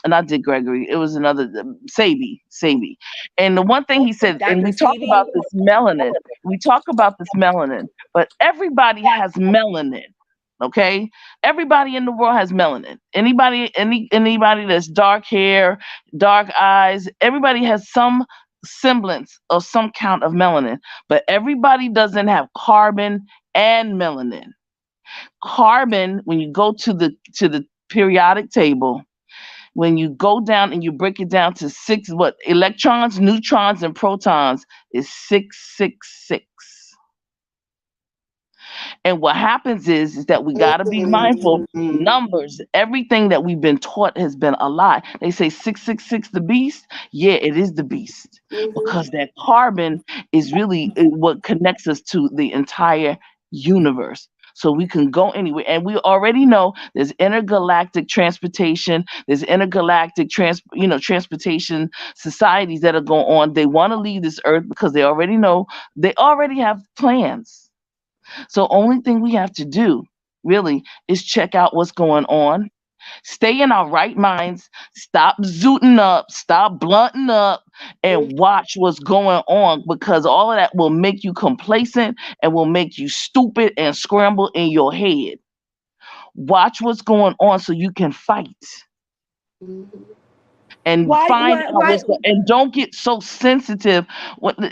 not Dick Gregory. It was another Sabi. And the one thing he said, and Dr. we talk Sebi? about this melanin. We talk about this melanin, but everybody has melanin. Okay, everybody in the world has melanin. Anybody that's dark hair, dark eyes, everybody has some semblance of some count of melanin, but everybody doesn't have carbon and melanin. Carbon, when you go to the periodic table, when you go down and you break it down to six, electrons, neutrons, and protons is 666. And what happens is that we got to be mindful. Numbers, everything that we've been taught has been a lie. They say 666 the beast. Yeah, it is the beast, because that carbon is really what connects us to the entire universe. So we can go anywhere. And we already know there's intergalactic transportation, there's intergalactic transportation societies that are going on. They want to leave this earth because they already know, they already have plans. So only thing we have to do really is check out what's going on. Stay in our right minds. Stop zooting up. Stop blunting up, and watch what's going on, because all of that will make you complacent and will make you stupid and scramble in your head. Watch what's going on so you can fight. and find out what's going, and don't get so sensitive.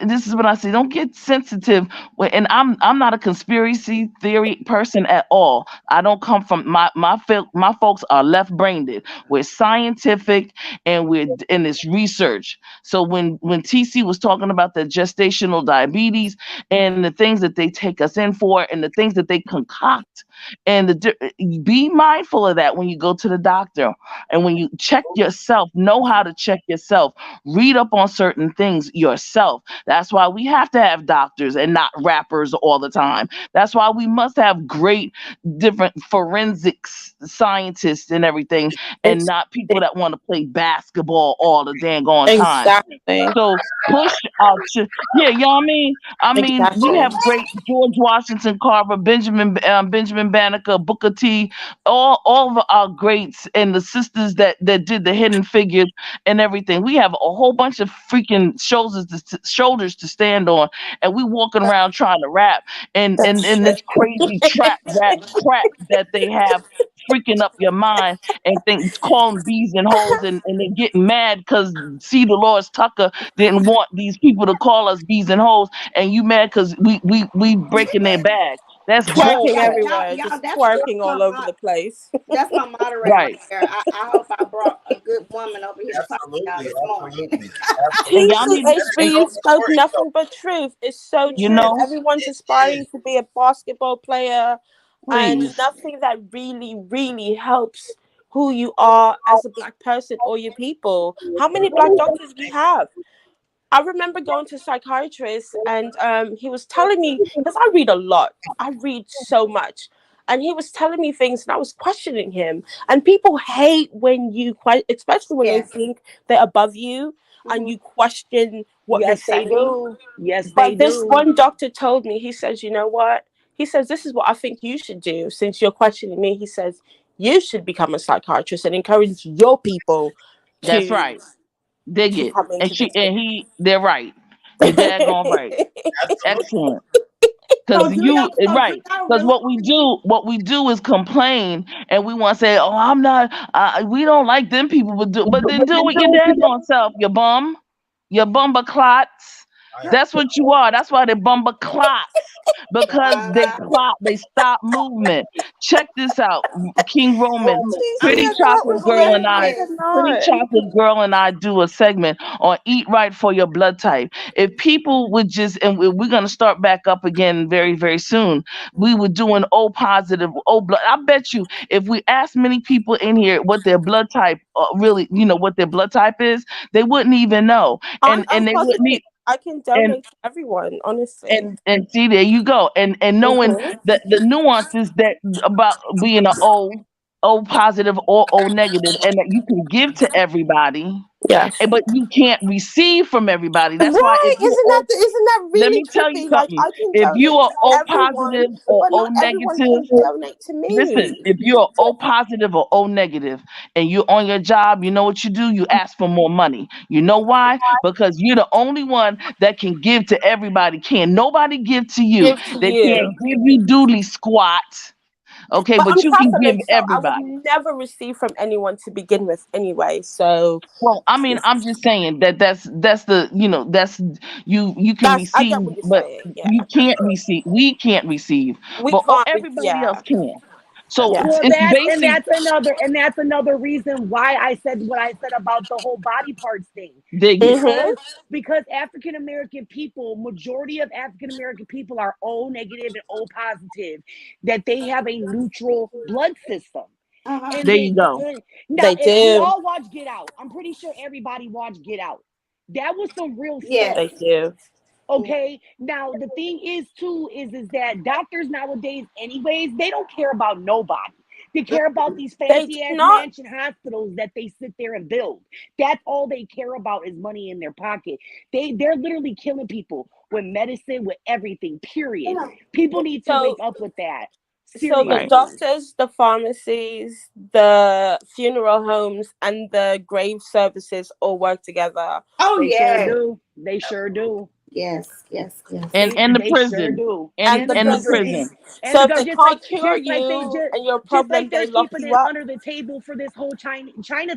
This is what I say, don't get sensitive. And I'm not a conspiracy theory person at all. I don't come from my folks are left-brained. We're scientific and we're in this research. So when TeeCee was talking about the gestational diabetes and the things that they take us in for and the things that they concoct, and be mindful of that when you go to the doctor and when you check yourself. Know how to check yourself. Read up on certain things yourself. That's why we have to have doctors and not rappers all the time. That's why we must have great different forensics scientists and everything, and not people that want to play basketball all the dang on time. Exactly. So push out yeah, you know what I mean? We Exactly. have great George Washington Carver, Benjamin Banneker, Booker T, all of our greats, and the sisters that did the Hidden Figures and everything. We have a whole bunch of freaking shoulders to stand on, and we walking around trying to rap and this crazy trap rap crap that they have freaking up your mind, and think calling bees and hoes, and they getting mad because C. Dolores Tucker didn't want these people to call us bees and hoes, and you mad because we breaking their bag. That's bull. Twerking everywhere, just twerking all over the place. That's my moderator right there. I hope I brought a good woman over here to talk to y'all this morning. TeeCee, you spoke nothing but truth. It's so You true. know? Everyone's aspiring to be a basketball player, and Please. nothing that really helps who you are as a Black person or your people. How many Black doctors we have? I remember going to a psychiatrist, and he was telling me, because I read a lot, I read so much, and he was telling me things, and I was questioning him. And people hate when you especially when they think they're above you, and you question what Yes, they're they saying. do. Yes, they But this do. one doctor told me, he says, you know what? He says, this is what I think you should do. Since you're questioning me, he says, you should become a psychiatrist and encourage your people That's to right. Dig it. come And into they're right. You're daggone right. Excellent. Because because what we do is complain, and we want to say, oh, I'm not, we don't like them people, but then do it your daggone self, you bum. You bumba clots. That's what you are. That's why they bumba clots. Because they stop movement. Check this out, King Roman. Pretty Chocolate Girl and I do a segment on Eat Right for Your Blood Type. If people would just, and we're gonna start back up again very, very soon. We would do an O positive, O blood. I bet you if we ask many people in here what their blood type really, what their blood type is, they wouldn't even know. I'm They positive. wouldn't need, I can donate to everyone, honestly. and see, there you go. And knowing the nuances that about being an O positive or O negative, and that you can give to everybody. Yes. But you can't receive from everybody. That's why Right? Isn't that let really me tell you trippy? Like, something. I can If you donate are to O everyone, positive or but O not everyone negative, can donate to me. listen, if you're O positive or O negative and you're on your job, you know what you do? You ask for more money. You know why? Because you're the only one that can give to everybody. Can nobody give to you? Give to They you. can't give you doodly squat. Okay, But I'm but you can give Catholic, so I would everybody. never receive from anyone to begin with anyway. So, Well, I mean, I'm just saying that's the that's you can I receive, get what you're but saying. Yeah, you can't receive. We can't receive, we but can't. everybody else Yeah, can. So yeah. Well, it's and basic. that's another reason why I said what I said about the whole body parts thing. Dig it. Because African American people, majority of African American people are O negative and O positive, that they have a neutral blood system. And There you go. now, They if we do. all watch Get Out, I'm pretty sure everybody watched Get Out. That was some real stuff. They do. Okay. Now the thing is too is that doctors nowadays, anyways, they don't care about nobody. They care about these fancy ass mansion hospitals that they sit there and build. That's all they care about is money in their pocket. They're literally killing people with medicine, with everything. Period. People need to wake up with that. So the doctors, the pharmacies, the funeral homes, and the grave services all work together. They sure do. They sure do. Yes. And the They sure prison. do. And the the prisons. prison. And So if because they can't cure you and your just problem, like they they're lock keeping you it up. under the table for this whole China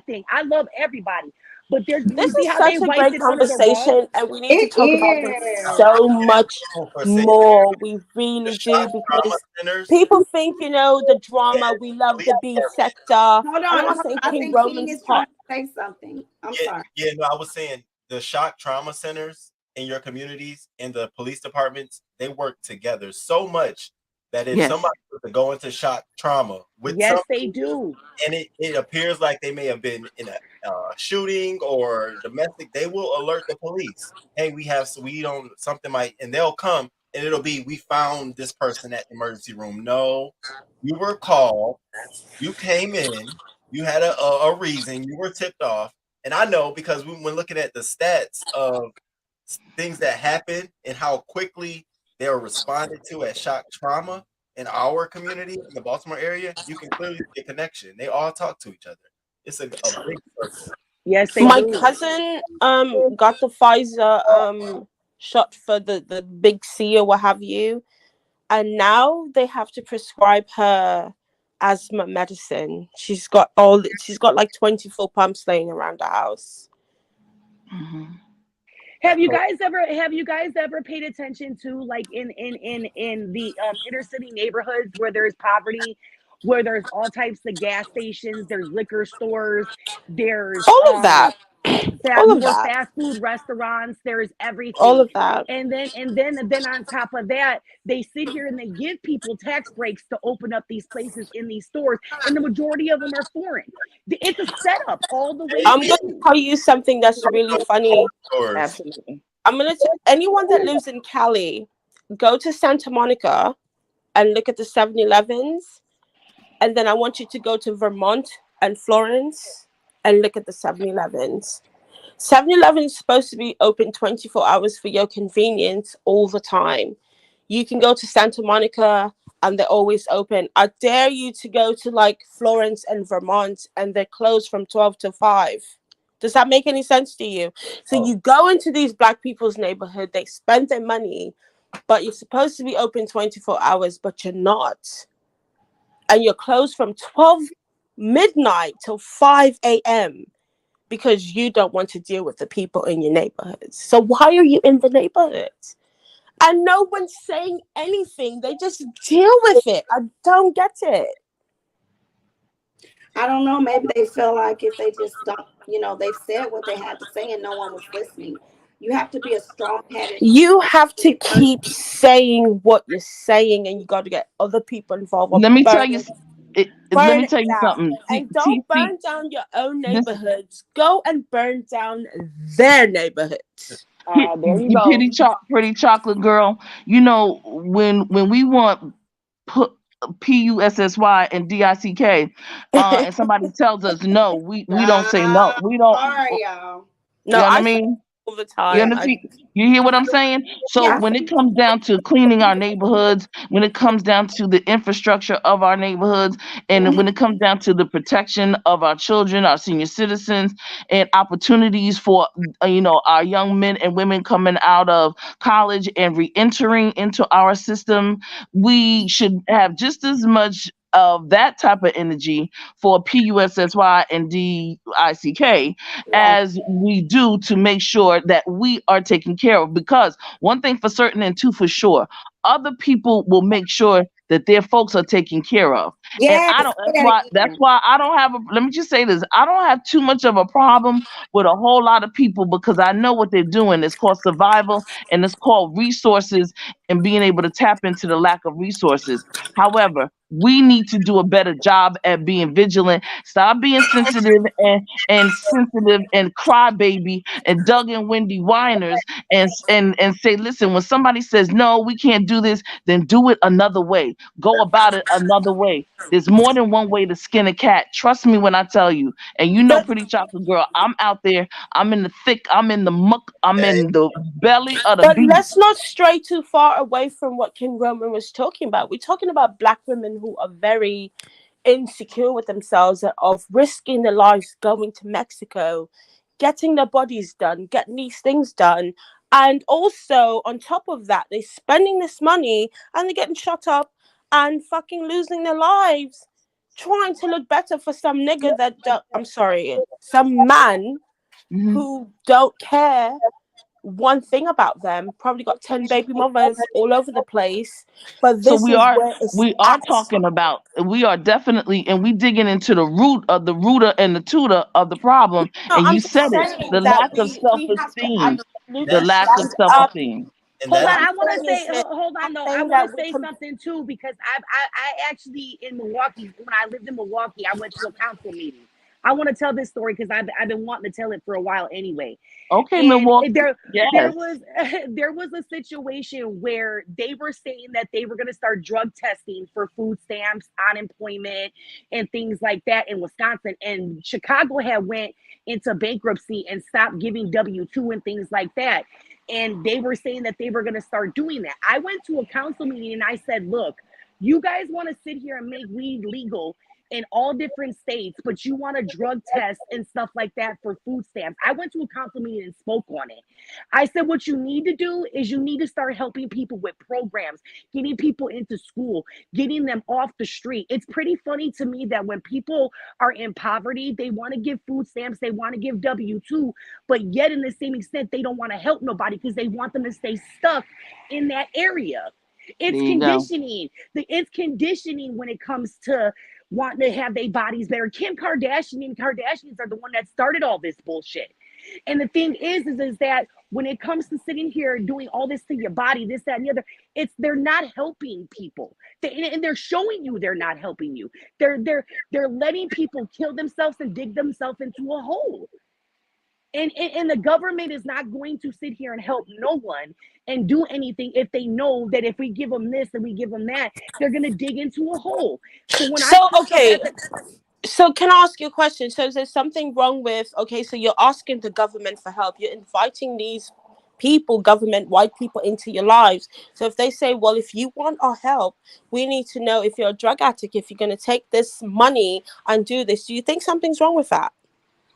thing. I love everybody, but there's This you see is how they such a wiped great it under the rug. conversation, and we need to It talk about this is. so much For saying more. We the really do, shock trauma because centers. people think, the drama. We love Police the B departments. sector, Hold and on. I'm not saying I King think King Roman's is trying part. to say something. I'm Yeah, sorry. yeah, no, I was saying the shock trauma centers in your communities and the police departments, they work together so much that if Yes. somebody was to go into shock trauma with Yes, they something, do. and it appears like they may have been in a shooting or domestic, they will alert the police. Hey, we don't, something might, and they'll come and it'll be, we found this person at the emergency room. No, you were called, you came in, you had a reason, you were tipped off. And I know because when looking at the stats of things that happen and how quickly they are responded to as shock trauma in our community in the Baltimore area, you can clearly see a connection. They all talk to each other. It's a big circle. Yes, they My do. cousin got the Pfizer shot for the big C or what have you, and now they have to prescribe her asthma medicine. She's got like 24 pumps laying around the house. Mm-hmm. Have you guys ever paid attention to, like, in the inner city neighborhoods where there's poverty, where there's all types of gas stations, there's liquor stores, there's All of that. All of more that. fast food restaurants, there's All everything. of that. And then on top of that, they sit here and they give people tax breaks to open up these places in these stores, and the majority of them are foreign. It's a setup all the way I'm going to through. tell you something that's really funny. Absolutely. Anyone that lives in Cali, go to Santa Monica and look at the 7-Elevens. And then I want you to go to Vermont and Florence and look at the 7-Elevens. 7-Eleven is supposed to be open 24 hours for your convenience all the time. You can go to Santa Monica and they're always open. I dare you to go to like Florence and Vermont and they're closed from 12 to 5. Does that make any sense to you? So you go into these Black people's neighborhood, they spend their money, but you're supposed to be open 24 hours, but you're not. And you're closed from 12 midnight till 5 a.m. because you don't want to deal with the people in your neighborhoods. So why are you in the neighborhood? And no one's saying anything. They just deal with it. I don't get it. I don't know. Maybe they feel like if they just don't, they've said what they had to say and no one was listening. You have to be a strong-headed. You have to keep saying what you're saying, and you got to get other people involved. Let me tell you. Let Burn me it tell you down. something. And don't TeeCee, burn down your own this neighborhoods. Go and burn down their neighborhoods. There you you go. pretty chocolate girl. When we want PUSSY and DICK, and somebody tells us no, we don't say no. We don't. Sorry, y'all. You know what I mean? All the You time. understand? You hear what I'm saying? So when it comes down to cleaning our neighborhoods, when it comes down to the infrastructure of our neighborhoods, and when it comes down to the protection of our children, our senior citizens, and opportunities for our young men and women coming out of college and re-entering into our system, we should have just as much of that type of energy for PUSSY and DICK as we do to make sure that we are taken care of. Because one thing for certain and two for sure, other people will make sure that their folks are taken care of. And I don't, that's why I don't have let me just say this. I don't have too much of a problem with a whole lot of people because I know what they're doing. It's called survival and it's called resources and being able to tap into the lack of resources. However, we need to do a better job at being vigilant. Stop being sensitive and sensitive and crybaby and Doug and Wendy whiners and say, listen, when somebody says no, we can't do this, then do it another way. Go about it another way. There's more than one way to skin a cat. Trust me when I tell you. And pretty chocolate girl, I'm out there. I'm in the thick. I'm in the muck. I'm in the belly of the But beast. let's not stray too far away from what King Roman was talking about. We're talking about Black women who are very insecure with themselves of risking their lives going to Mexico, getting their bodies done, getting these things done, And also, on top of that, they're spending this money and they're getting shot up and fucking losing their lives trying to look better for some nigga I'm sorry, some man who don't care one thing about them, probably got 10 baby mothers all over the place. But So this is where it's we are at. talking about, we are definitely, and we digging into the root of the rooter and the tutor of the problem. No, And I'm you just said it, saying the that lack of we have to self-esteem, the absolutely lack of stand up. self-esteem. And Hold that on, What I I'm want to saying is say, that hold on though. I'm I saying want to that we say can. something too because I actually in Milwaukee, when I lived in Milwaukee, I went to a council meeting. I want to tell this story because I've been wanting to tell it for a while anyway. Okay, And Milwaukee. there Yes. was there was a situation where they were saying that they were going to start drug testing for food stamps, unemployment, and things like that in Wisconsin. And Chicago had went into bankruptcy and stopped giving W-2 and things like that. And they were saying that they were going to start doing that. I went to a council meeting and I said, look, you guys want to sit here and make weed legal in all different states, but you want to drug test and stuff like that for food stamps. I went to a council meeting and spoke on it. I said, what you need to do is you need to start helping people with programs, getting people into school, getting them off the street. It's pretty funny to me that when people are in poverty, they want to give food stamps, they want to give W-2, but yet in the same extent, they don't want to help nobody because they want them to stay stuck in that area. It's There you go. conditioning. It's conditioning when it comes to wanting to have their bodies better. Kim Kardashian and Kardashians are the one that started all this bullshit. And the thing is that when it comes to sitting here and doing all this to your body, this, that, and the other, they're not helping people. And they're showing you they're not helping you. They're letting people kill themselves and dig themselves into a hole. And the government is not going to sit here and help no one and do anything if they know that if we give them this and we give them that, they're going to dig into a hole. So when I spoke up at the So can I ask you a question? So is there something wrong with, okay, so you're asking the government for help. You're inviting these people, government, white people into your lives. So if they say, well, if you want our help, we need to know if you're a drug addict, if you're going to take this money and do this. Do you think something's wrong with that?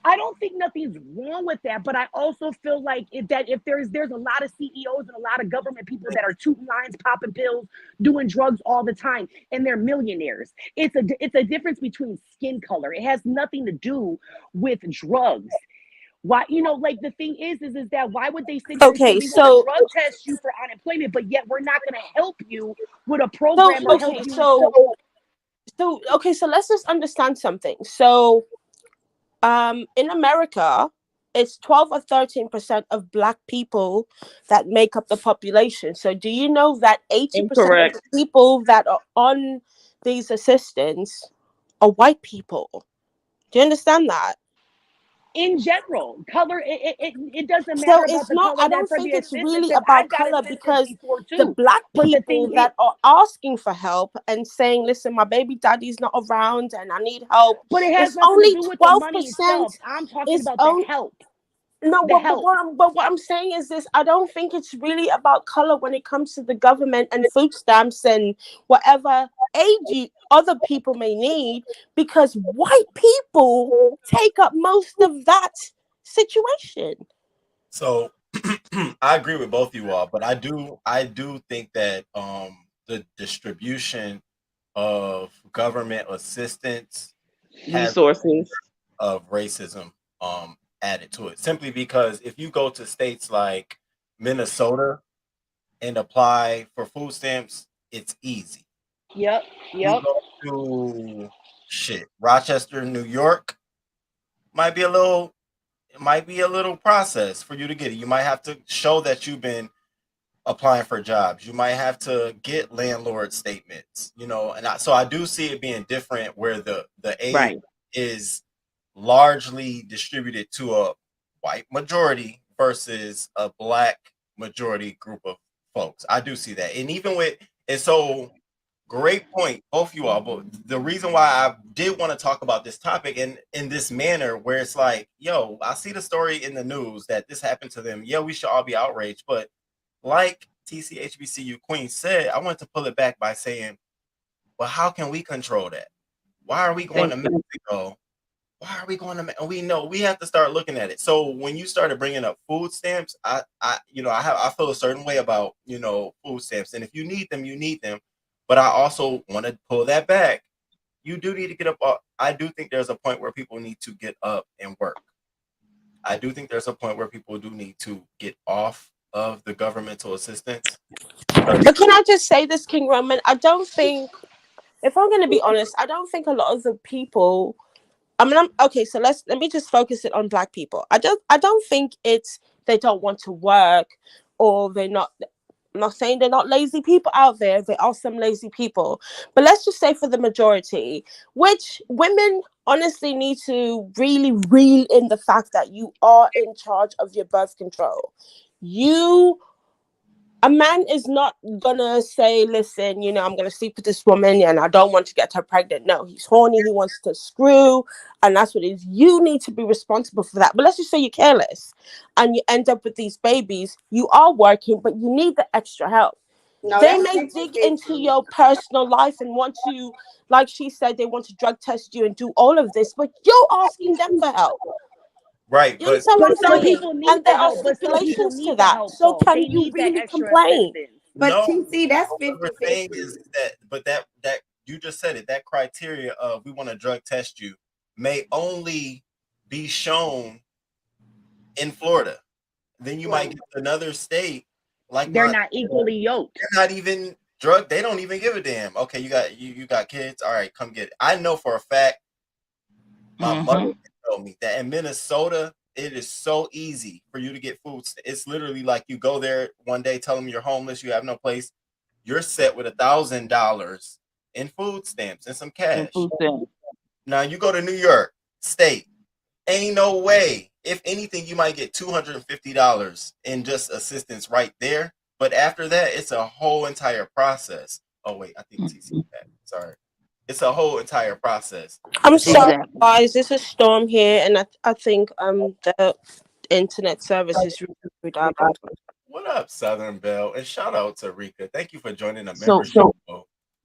I don't think nothing's wrong with that, but I also feel like if there's a lot of CEOs and a lot of government people that are tooting lines, popping pills, doing drugs all the time, and they're millionaires. It's a difference between skin color. It has nothing to do with drugs. Why, like the thing is that why would they sit here and say we want to drug test you for unemployment, but yet we're not going to help you with a program or help you? So let's just understand something. So in America, it's 12 or 13% of Black people that make up the population. So do you know that 80% of the people that are on these assistants are white people? Do you understand that? In general, color, it doesn't So matter about it's the not, color I don't for think the it's really assistance. about I've got color, assistance because before the too. Black But the people thing is, that are asking for help and saying, listen, my baby daddy's not around and I need help, but it has it's nothing to only do with the money 12%. itself. I'm talking Is about the only help. No, The help. but what I'm saying is this: I don't think it's really about color when it comes to the government and food stamps and whatever aid other people may need, because white people take up most of that situation. So I agree with both you all, but I do think that the distribution of government assistance has Resources. of racism added to it. Simply because if you go to states like Minnesota and apply for food stamps, it's easy. Yep. You go to Rochester, New York, might be a little it might be a little process for you to get it. You might have to show that you've been applying for jobs. You might have to get landlord statements, so I do see it being different where the aid is largely distributed to a white majority versus a Black majority group of folks. I do see that. And even with and so great point, both you all. But the reason why I did want to talk about this topic in this manner, where it's like, yo, I see the story in the news that this happened to them. Yeah, we should all be outraged. But like TCHBCU Queen said, I want to pull it back by saying, well, how can we control that? Why are we going to Mexico? Why are we going to? We know we have to start looking at it. So when you started bringing up food stamps, I feel a certain way about food stamps, and if you need them, you need them. But I also want to pull that back. You do need to get up. I do think there's a point where people need to get up and work. I do think there's a point where people do need to get off of the governmental assistance. But can I just say this, King Roman? I don't think, if I'm going to be honest, I don't think a lot of the people. I mean, okay. So let me just focus it on Black people. I don't think it's they don't want to work, or they're not. I'm not saying they're not lazy people out there. There are some lazy people, but let's just say for the majority, which women honestly need to really reel in the fact that you are in charge of your birth control. A man is not gonna say, listen, I'm gonna sleep with this woman and I don't want to get her pregnant. No, he's horny, he wants to screw, and that's what it is. You need to be responsible for that. But let's just say you're careless and you end up with these babies. You are working, but you need the extra help. No, They that's may dig into your personal life and want to, like she said, they want to drug test you and do all of this, but you're asking them for help. Right, You understand what I'm some saying? people need And the there are help, but some people stipulations to need the that. help. So Though can they you need that really extra complain? assistance. But no, TeeCee, that's what 50 we're saying is that you just said it. That criteria of we want to drug test you may only be shown in Florida. Then you might get to another state like They're not equally yoked. They're not even drug. They don't even give a damn. Okay, you got kids. All right, come get it. I know for a fact. My mother told me that in Minnesota, it is so easy for you to get food. It's literally like you go there one day, tell them you're homeless, you have no place. You're set with $1,000 in food stamps and some cash. Now you go to New York State, ain't no way. If anything, you might get $250 in just assistance right there. But after that, it's a whole entire process. Oh wait, I think TeeCee back. Sorry. It's a whole entire process. I'm sorry, guys. There's a storm here, and I think the internet service is really bad. What up, Southern Belle? And shout out to Rika. Thank you for joining the So, membership.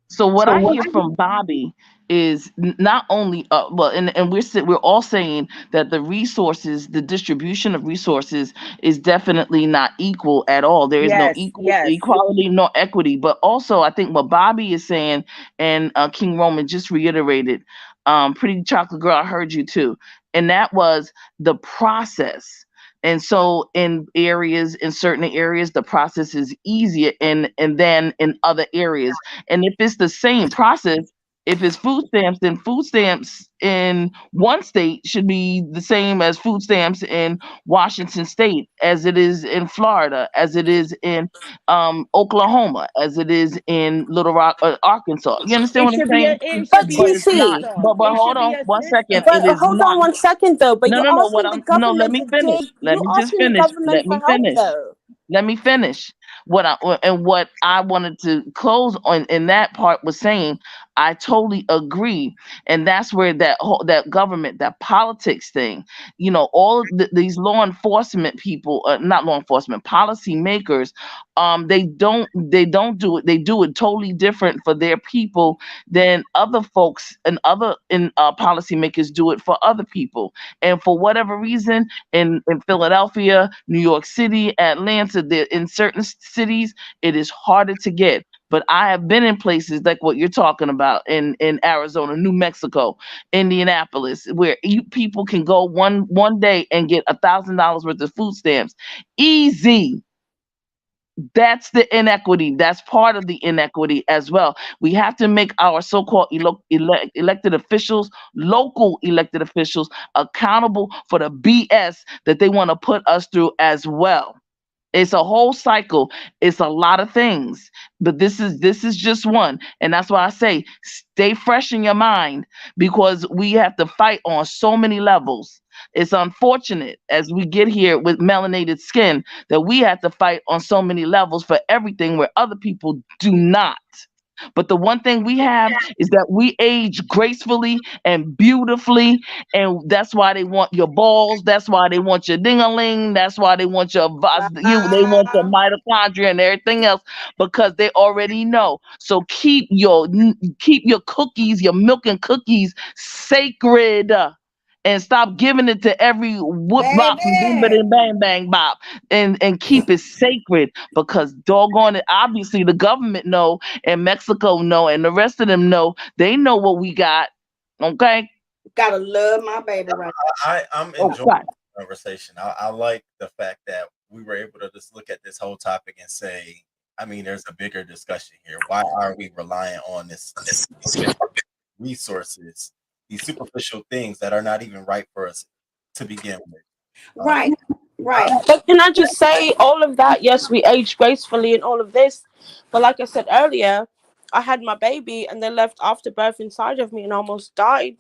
so what I hear from Bobbi is not only and we're all saying that the resources, the distribution of resources is definitely not equal at all. There is no equality nor equity. But also I think what Bobbi is saying, and King Roman just reiterated, Pretty Chocolate Girl, I heard you too, and that was the process. And so in certain areas, the process is easier and then in other areas. And if it's the same process, if it's food stamps, then food stamps in one state should be the same as food stamps in Washington State, as it is in Florida, as it is in Oklahoma, as it is in Little Rock, Arkansas. You understand what I'm saying? But But it's not. TeeCee, But hold on one second. But It is hold not. on 1 second though. But No, you're no, no. What asking the I'm no. Let government me to finish. dig. Let You're me just asking the finish. government Let for me help finish. though. Let me finish. What I wanted to close on in that part was saying I totally agree, and that's where that government, that politics thing, all of these law enforcement people, not law enforcement, policy makers, they don't do it. They do it totally different for their people than other folks and other policymakers do it for other people. And for whatever reason, in Philadelphia, New York City, Atlanta, in certain cities, it is harder to get. But I have been in places like what you're talking about in Arizona, New Mexico, Indianapolis, where people can go one day and get $1,000 worth of food stamps. Easy. That's the inequity. That's part of the inequity as well. We have to make our so-called elected officials, local elected officials, accountable for the BS that they want to put us through as well. It's a whole cycle. It's a lot of things, but this is just one. And that's why I say stay fresh in your mind, because we have to fight on so many levels. It's unfortunate as we get here with melanated skin that we have to fight on so many levels for everything where other people do not. But the one thing we have is that we age gracefully and beautifully, and that's why they want your balls. That's why they want your ding-a-ling. That's why they want they want your mitochondria and everything else, because they already know. So keep your cookies, your milk and cookies sacred. and stop giving it to every whoop bop and bing Baby. bang bang bang bop, and keep it sacred, because doggone it, obviously the government know, and Mexico know, and the rest of them know. They know what we got. Okay. Gotta love my baby right I'm Oh, enjoying God. the conversation. I like the fact that we were able to just look at this whole topic and say, I mean, there's a bigger discussion here. Why are we relying on this resources, these superficial things that are not even right for us to begin with? Right. Right. But can I just say, all of that, yes, we age gracefully and all of this. But like I said earlier, I had my baby and they left after birth inside of me and almost died.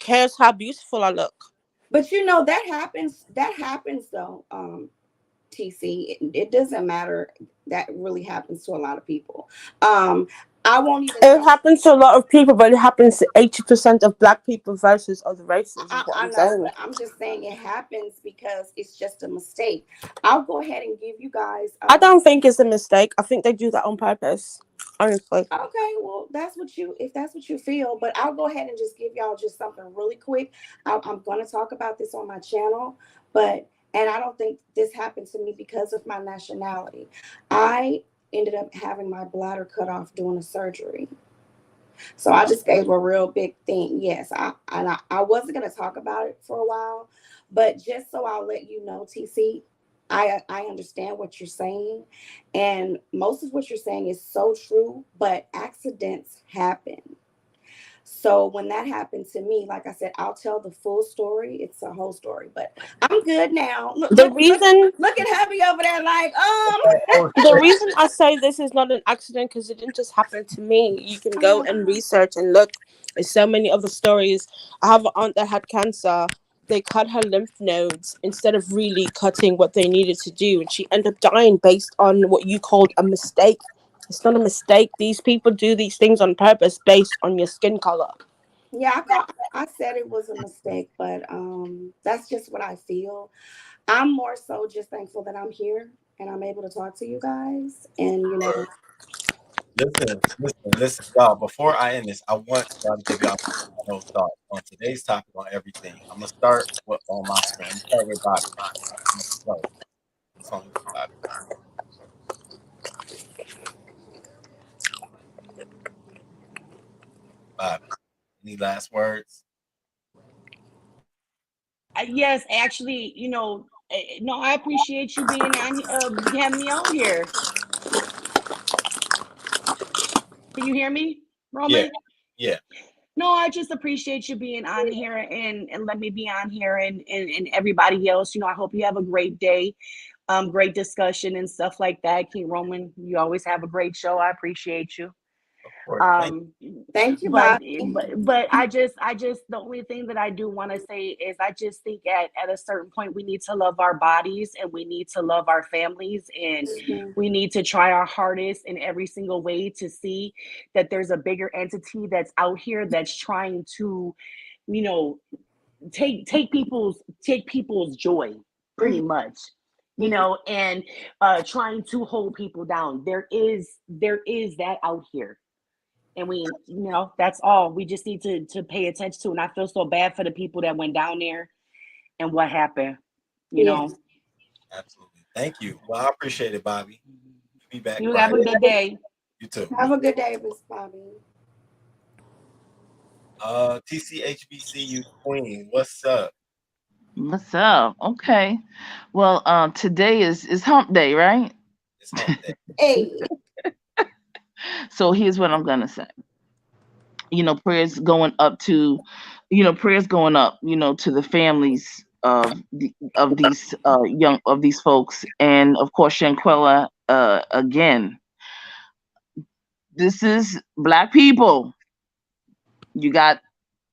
Cares how beautiful I look. But you know that happens. That happens though. TC, it doesn't matter. That really happens to a lot of people. I won't even. It happens to a lot of people, but it happens to 80% of black people versus other races. Is what I I'm know, saying. but I'm just saying it happens because it's just a mistake. I'll go ahead and give you guys. I don't think it's a mistake. I think they do that on purpose. Honestly. Okay, well, if that's what you feel, but I'll go ahead and just give y'all just something really quick. I'm going to talk about this on my channel, and I don't think this happened to me because of my nationality. I ended up having my bladder cut off doing a surgery. So I just gave a real big thing. Yes, I wasn't going to talk about it for a while, but just so I'll let you know, TC, I understand what you're saying, and most of what you're saying is so true, but accidents happen. So when that happened to me, like I said, I'll tell the full story. It's a whole story, but I'm good now. The reason Look at hubby over there, like the reason I say this is not an accident because it didn't just happen to me. You can go and research and look. There's so many other stories. I have an aunt that had cancer. They cut her lymph nodes instead of really cutting what they needed to do, and she ended up dying based on what you called a mistake. It's not a mistake. These people do these things on purpose based on your skin color. Yeah, I said it was a mistake, but that's just what I feel. I'm more so just thankful that I'm here and I'm able to talk to you guys. And Listen, y'all. Before I end this, I want y'all to give y'all no thought on today's topic on everything. I'm gonna start on my screen. I'm gonna start with Bobby. So, it's on you, Bobby. Bobby, any last words? Yes, actually, no, I appreciate you being on, having me on here. Can you hear me, Yeah, Roman? yeah. No, I just appreciate you being on here and let me be on here and everybody else. I hope you have a great day, great discussion and stuff like that. King Roman, you always have a great show. I appreciate you. Of course. Thank you, but Bobby. but I just the only thing that I do want to say is I just think at a certain point we need to love our bodies and we need to love our families and we need to try our hardest in every single way to see that there's a bigger entity that's out here that's trying to, you know, take people's joy pretty much, and trying to hold people down. There is that out here, and that's all we just need to pay attention to. And I feel so bad for the people that went down there and what happened. Absolutely. Thank you. Well, I appreciate it, Bobby. Be back. You have a good day. You too. Have a good day, Miss Bobby. TCHBCU Queen, what's up? What's up? Okay. Well, today is hump day, right? It's hump day. Hey. So here's what I'm gonna say. Prayers going up to, prayers going up, to the families of these these folks, and of course Shanquella. Again, this is Black people. You got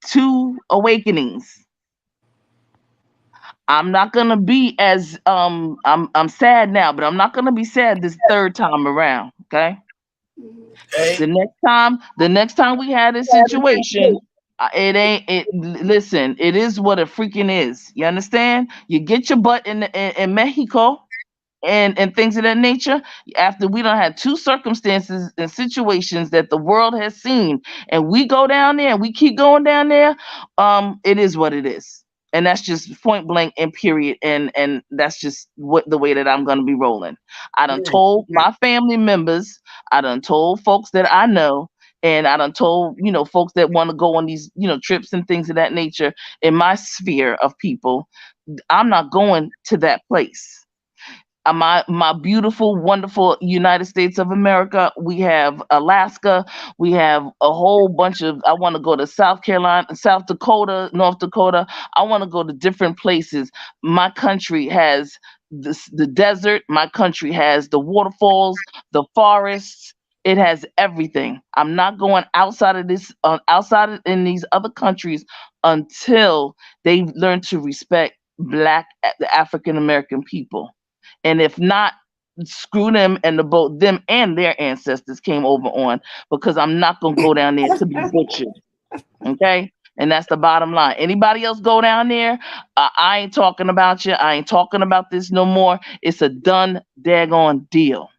two awakenings. I'm not gonna be as I'm sad now, but I'm not gonna be sad this third time around. Okay. The next time we had a situation, listen, it is what it freaking is. You understand? You get your butt in Mexico and things of that nature after we don't have two circumstances and situations that the world has seen, and we go down there and we keep going down there. It is what it is. And that's just point blank and period. And that's just what the way that I'm gonna be rolling. I done told my family members, I done told folks that I know, and I done told, folks that want to go on these, trips and things of that nature in my sphere of people, I'm not going to that place. My beautiful, wonderful United States of America. We have Alaska. We have a whole bunch of. I want to go to South Carolina, South Dakota, North Dakota. I want to go to different places. My country has the desert. My country has the waterfalls, the forests. It has everything. I'm not going outside of this, in these other countries until they learn to respect Black, the African American people. And if not, screw them and the boat them and their ancestors came over on, because I'm not gonna go down there to be butchered. Okay? And that's the bottom line. Anybody else go down there, I ain't talking about you. I ain't talking about this no more. It's a done daggone deal.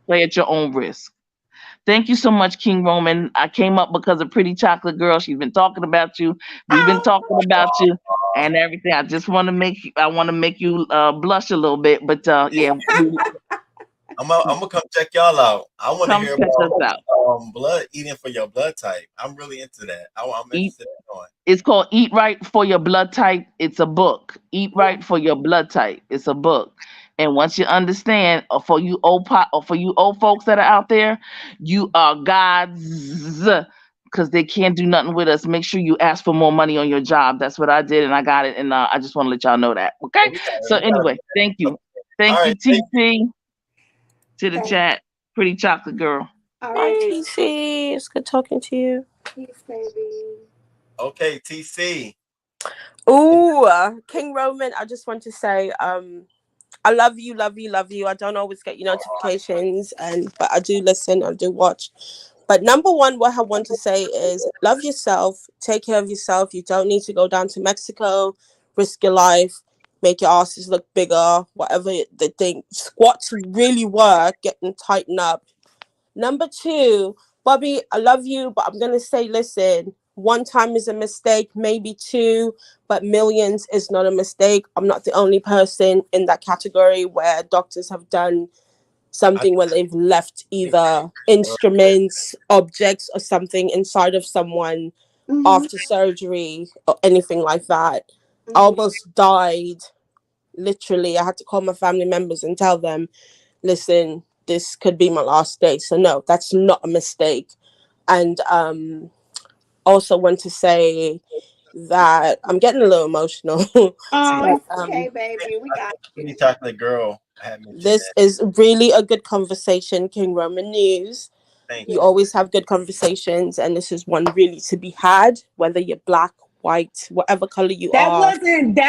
Play at your own risk. Thank you so much, King Roman. I came up because of Pretty Chocolate Girl. She's been talking about you. We've been talking about you and everything. I just want to make you blush a little bit. But yeah, I'm gonna come check y'all out. I want to come hear check us about out. blood eating for your blood type. I'm really into that. I'm interested in knowing. It's called Eat Right for Your Blood Type. It's a book. Eat Right for Your Blood Type. It's a book. And once you understand, for you old folks that are out there, you are God's, because they can't do nothing with us. Make sure you ask for more money on your job. That's what I did, and I got it. And I just want to let y'all know that. Okay. So anyway, thank you, TeeCee, to the chat. Pretty Chocolate Girl. All right, TeeCee. It's good talking to you. Peace, baby. Okay, TeeCee. Ooh, King Roman, I just want to say, I love you, love you, love you. I don't always get your notifications, but I do listen, I do watch. But number one, what I want to say is love yourself, take care of yourself. You don't need to go down to Mexico, risk your life, make your asses look bigger, whatever the thing. Squats really work, getting tightened up. Number two, Bobbi, I love you, but I'm going to say, listen, one time is a mistake, maybe two, but millions is not a mistake. I'm not the only person in that category where doctors have done something where they've left either instruments, objects, or something inside of someone after surgery or anything like that. I almost died. Literally, I had to call my family members and tell them, listen, this could be my last day. So no, that's not a mistake. And also want to say that I'm getting a little emotional. Oh, okay, baby. We got Pretty Chocolate Girl. This is really a good conversation, King Roman News. Thank you always have good conversations, and this is one really to be had, whether you're black, white, whatever color you That are.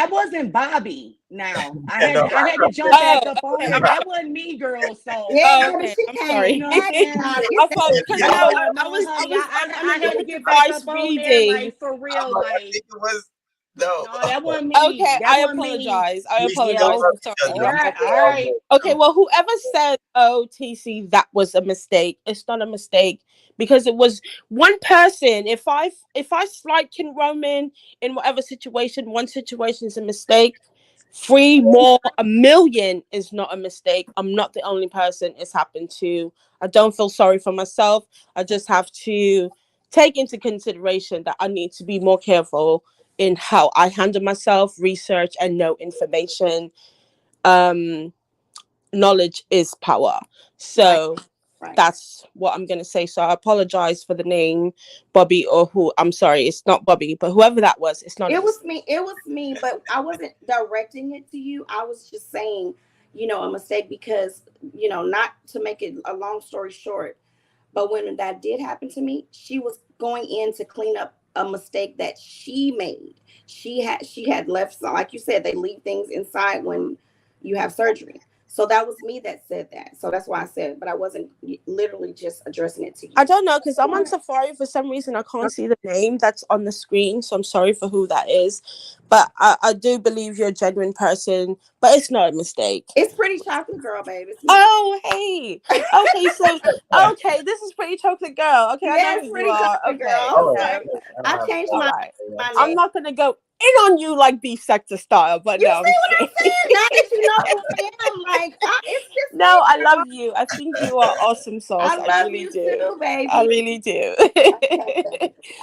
wasn't Bobby. Now I had to jump back up on her. That wasn't me, girl. So Okay, I'm sorry. You know what I'm saying? I thought because I had to get back up on there, like for real, like. No, that wasn't me. Okay, I apologize. I'm sorry. All right. Okay, well, whoever said, "Oh, TeeCee, that was a mistake," it's not a mistake because it was one person. If I slight King Roman in whatever situation, one situation is a mistake. 3 more, 1 million is not a mistake. I'm not the only person it's happened to. I don't feel sorry for myself. I just have to take into consideration that I need to be more careful in how I handle myself, research, and know information. Knowledge is power. So that's what I'm going to say. So I apologize for the name Bobbi, or who. I'm sorry, it's not Bobbi, but whoever that was, it's not. It was me, but I wasn't directing it to you. I was just saying, a mistake because, not to make it a long story short, but when that did happen to me, she was going in to clean up a mistake that she made. She had left, like you said, they leave things inside when you have surgery. So that was me that said that. So that's why I said, but I wasn't literally just addressing it to you. I don't know, because I'm on Safari for some reason. I can't see the name that's on the screen. So I'm sorry for who that is. But I do believe you're a genuine person, but it's not a mistake. It's Pretty Chocolate Girl, baby. Oh, hey. Okay, so, okay, this is Pretty Chocolate Girl. Okay, yes, I know who Pretty you are. Chocolate Okay. Girl. I changed my name. I'm not going to go. in on you like beef sector style. But You no, see I'm what I'm just saying? Now that you know who I am, like it's just no, I me, love girl. you. I think you are awesome sauce. I I love really you do. too, I baby. really do.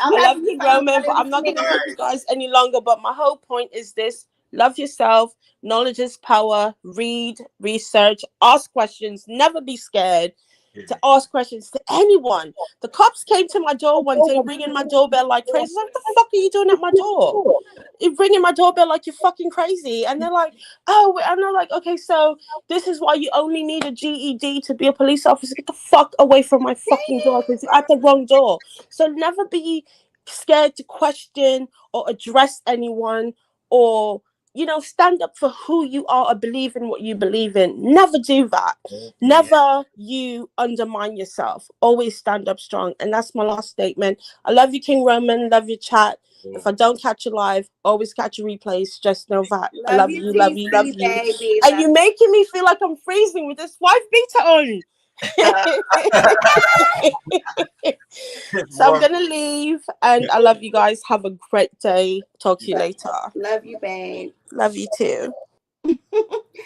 I'm I love happy you you, found Roman, out but it I'm was not me. going to hold you guys any longer. But my whole point is this: love yourself. Knowledge is power. Read, research, ask questions. Never be scared to ask questions to anyone. The cops came to my door one day, ringing my doorbell like crazy. What the fuck are you doing at my door? You're ringing my doorbell like you're fucking crazy. And they're like, oh, and they're like, okay, so this is why you only need a GED to be a police officer. Get the fuck away from my fucking door because you're at the wrong door. So never be scared to question or address anyone or stand up for who you are or believe in what you believe in. Never do that. Never you undermine yourself. Always stand up strong. And that's my last statement. I love you, King Roman. Love your chat. If I don't catch you live, always catch your replays. Just know that. I Love love you, you, love you, love TeeCee, you. baby. And you're making me feel like I'm freezing with this wife beater on. So I'm gonna leave, and I love you guys. Have a great day. Talk to you later. Love you, babe. Love you too.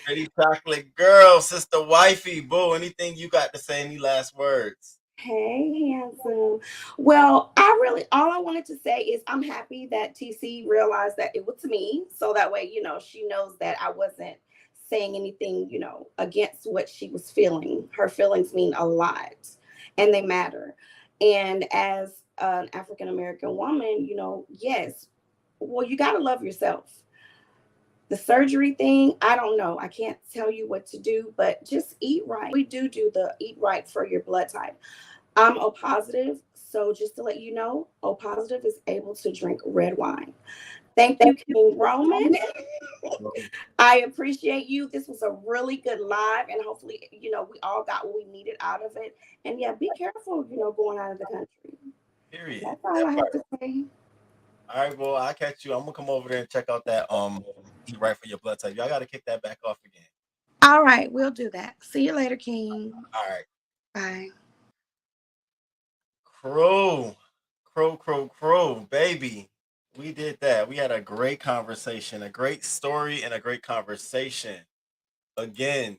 Pretty Chocolate Girl, sister wifey, boo. Anything you got to say? Any last words? Hey, handsome. Well, all I wanted to say is I'm happy that TeeCee realized that it was me. So that way, she knows that I wasn't saying anything, against what she was feeling. Her feelings mean a lot and they matter. And as an African American woman, yes, well, you got to love yourself. The surgery thing, I don't know. I can't tell you what to do, but just eat right. We do the eat right for your blood type. I'm O positive, so just to let you know, O positive is able to drink red wine. Thank you, King Roman. I appreciate you. This was a really good live, and hopefully, we all got what we needed out of it. And yeah, be careful, going out of the country. Period. That's all I have to say. All right, well, I'll catch you. I'm gonna come over there and check out that eat right for your blood type. Y'all gotta kick that back off again. All right, we'll do that. See you later, King. All right. Bye. Crow, baby. We did that. We had a great conversation, a great story, and a great conversation. Again,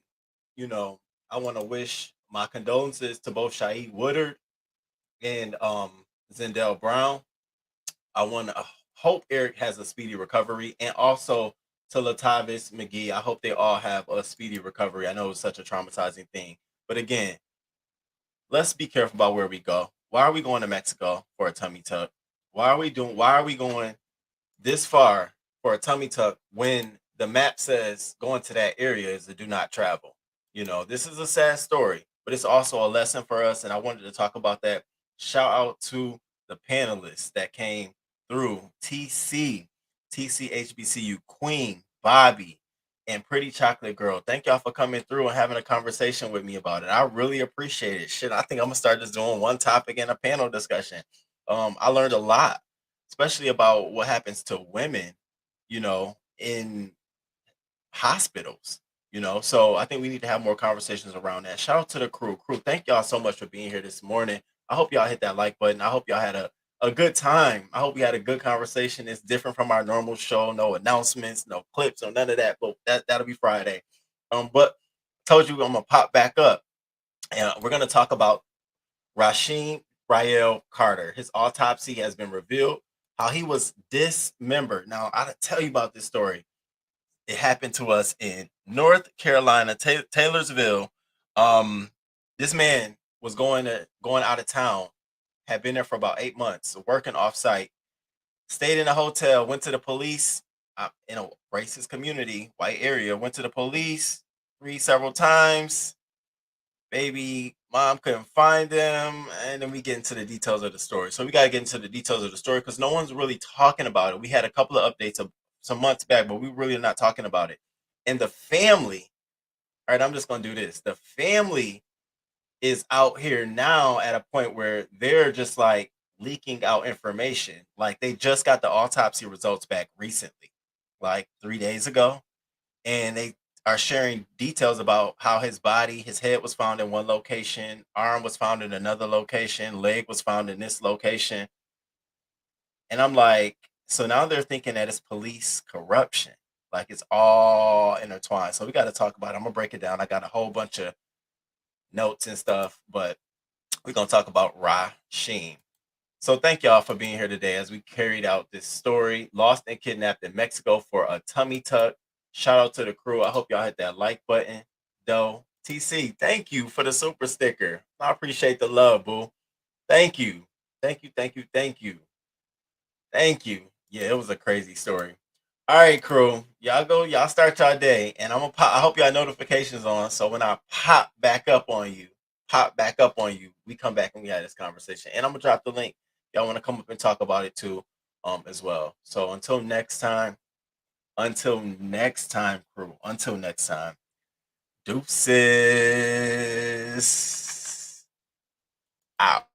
I want to wish my condolences to both Shaheed Woodard and Zendel Brown. I want to hope Eric has a speedy recovery, and also to Latavius McGee. I hope they all have a speedy recovery. I know it's such a traumatizing thing, but again, let's be careful about where we go. Why are we going to Mexico for a tummy tuck? Why are we going this far for a tummy tuck when the map says going to that area is a do not travel? This is a sad story, but it's also a lesson for us. And I wanted to talk about that. Shout out to the panelists that came through: TeeCee, TCHBCU Queen, Bobbi, and Pretty Chocolate Girl. Thank y'all for coming through and having a conversation with me about it. I really appreciate it. Shit, I think I'm gonna start just doing one topic and a panel discussion. I learned a lot, especially about what happens to women, in hospitals. So I think we need to have more conversations around that. Shout out to the crew. Thank y'all so much for being here this morning. I hope y'all hit that like button. I hope y'all had a good time. I hope we had a good conversation. It's different from our normal show. No announcements, no clips, or none of that. But that'll be Friday. But I told you I'm gonna pop back up, and we're gonna talk about Rasheen Rael Carter. His autopsy has been revealed. How he was dismembered. Now I'll tell you about this story. It happened to us in North Carolina, Taylorsville. This man was going out of town, had been there for about 8 months, working off site, stayed in a hotel, went to the police in a racist community, white area, went to the police several times. Baby mom couldn't find them, and then we get into the details of the story. So we got to get into the details of the story because no one's really talking about it. We had a couple of updates some months back, but we really are not talking about it. And the family, all right, I'm just going to do this. The family is out here now at a point where they're just like leaking out information. Like they just got the autopsy results back recently, like 3 days ago. And they are sharing details about how his head was found in one location, arm was found in another location, leg was found in this location. And I'm like, So now they're thinking that it's police corruption. Like it's all intertwined. So we got to talk about it. I'm going to break it down. I got a whole bunch of notes and stuff, but we're going to talk about Rasheen. So thank y'all for being here today as we carried out this story. Lost and kidnapped in Mexico for a tummy tuck. Shout out to the crew. I hope y'all hit that like button. Though, TeeCee, thank you for the super sticker. I appreciate the love, boo. Thank you. Thank you, thank you, thank you. Thank you. Yeah, it was a crazy story. All right, crew. Y'all go, y'all start y'all day. And I'm gonna pop. I hope y'all notifications on. So when I pop back up on you, we come back and we have this conversation. And I'm gonna drop the link. Y'all want to come up and talk about it too, as well. So until next time, crew. Until next time. Deuces. Out.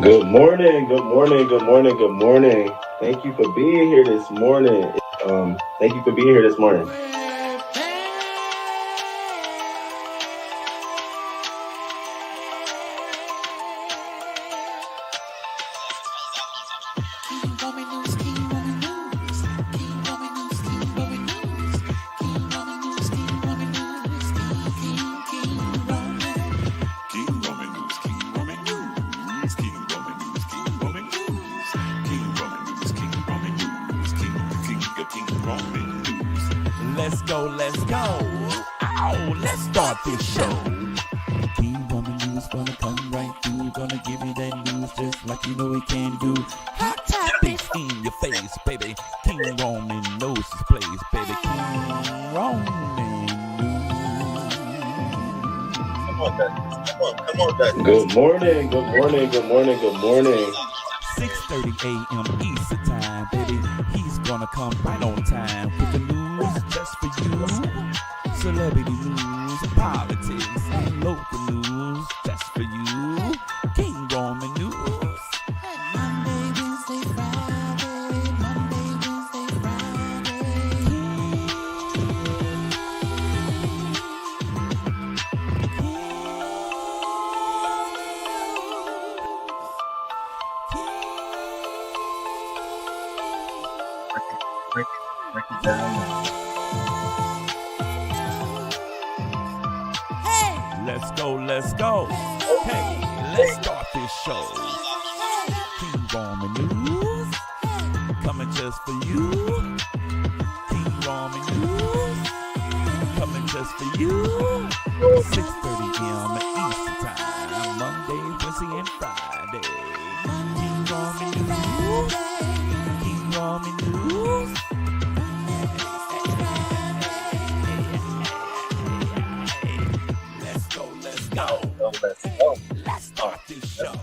Good morning, good morning, good morning, good morning. Thank you for being here this morning. Let's go. Oh, let's start this show. King Roman news gonna come right through. Gonna give you that news just like you know he can do. Hot topics in your face, baby. King Roman knows his place, baby. King Roman news. Come on, guys. Good morning, good morning, good morning, good morning. 6:30 a.m. Eastern time, baby. He's gonna come right on time with the news just for you. Celebrity news, politics, and local news just for you. King Roman news. Monday, Wednesday, Friday. Monday, Wednesday, Friday. Break it down. Let's go. Hey, let's start this show. King Roman news, coming just for you. King Roman news, coming just for you. 6:30 a.m. Eastern time, Monday, Wednesday, and Friday. King Roman news, King Roman news. Let's go. Let's start this show.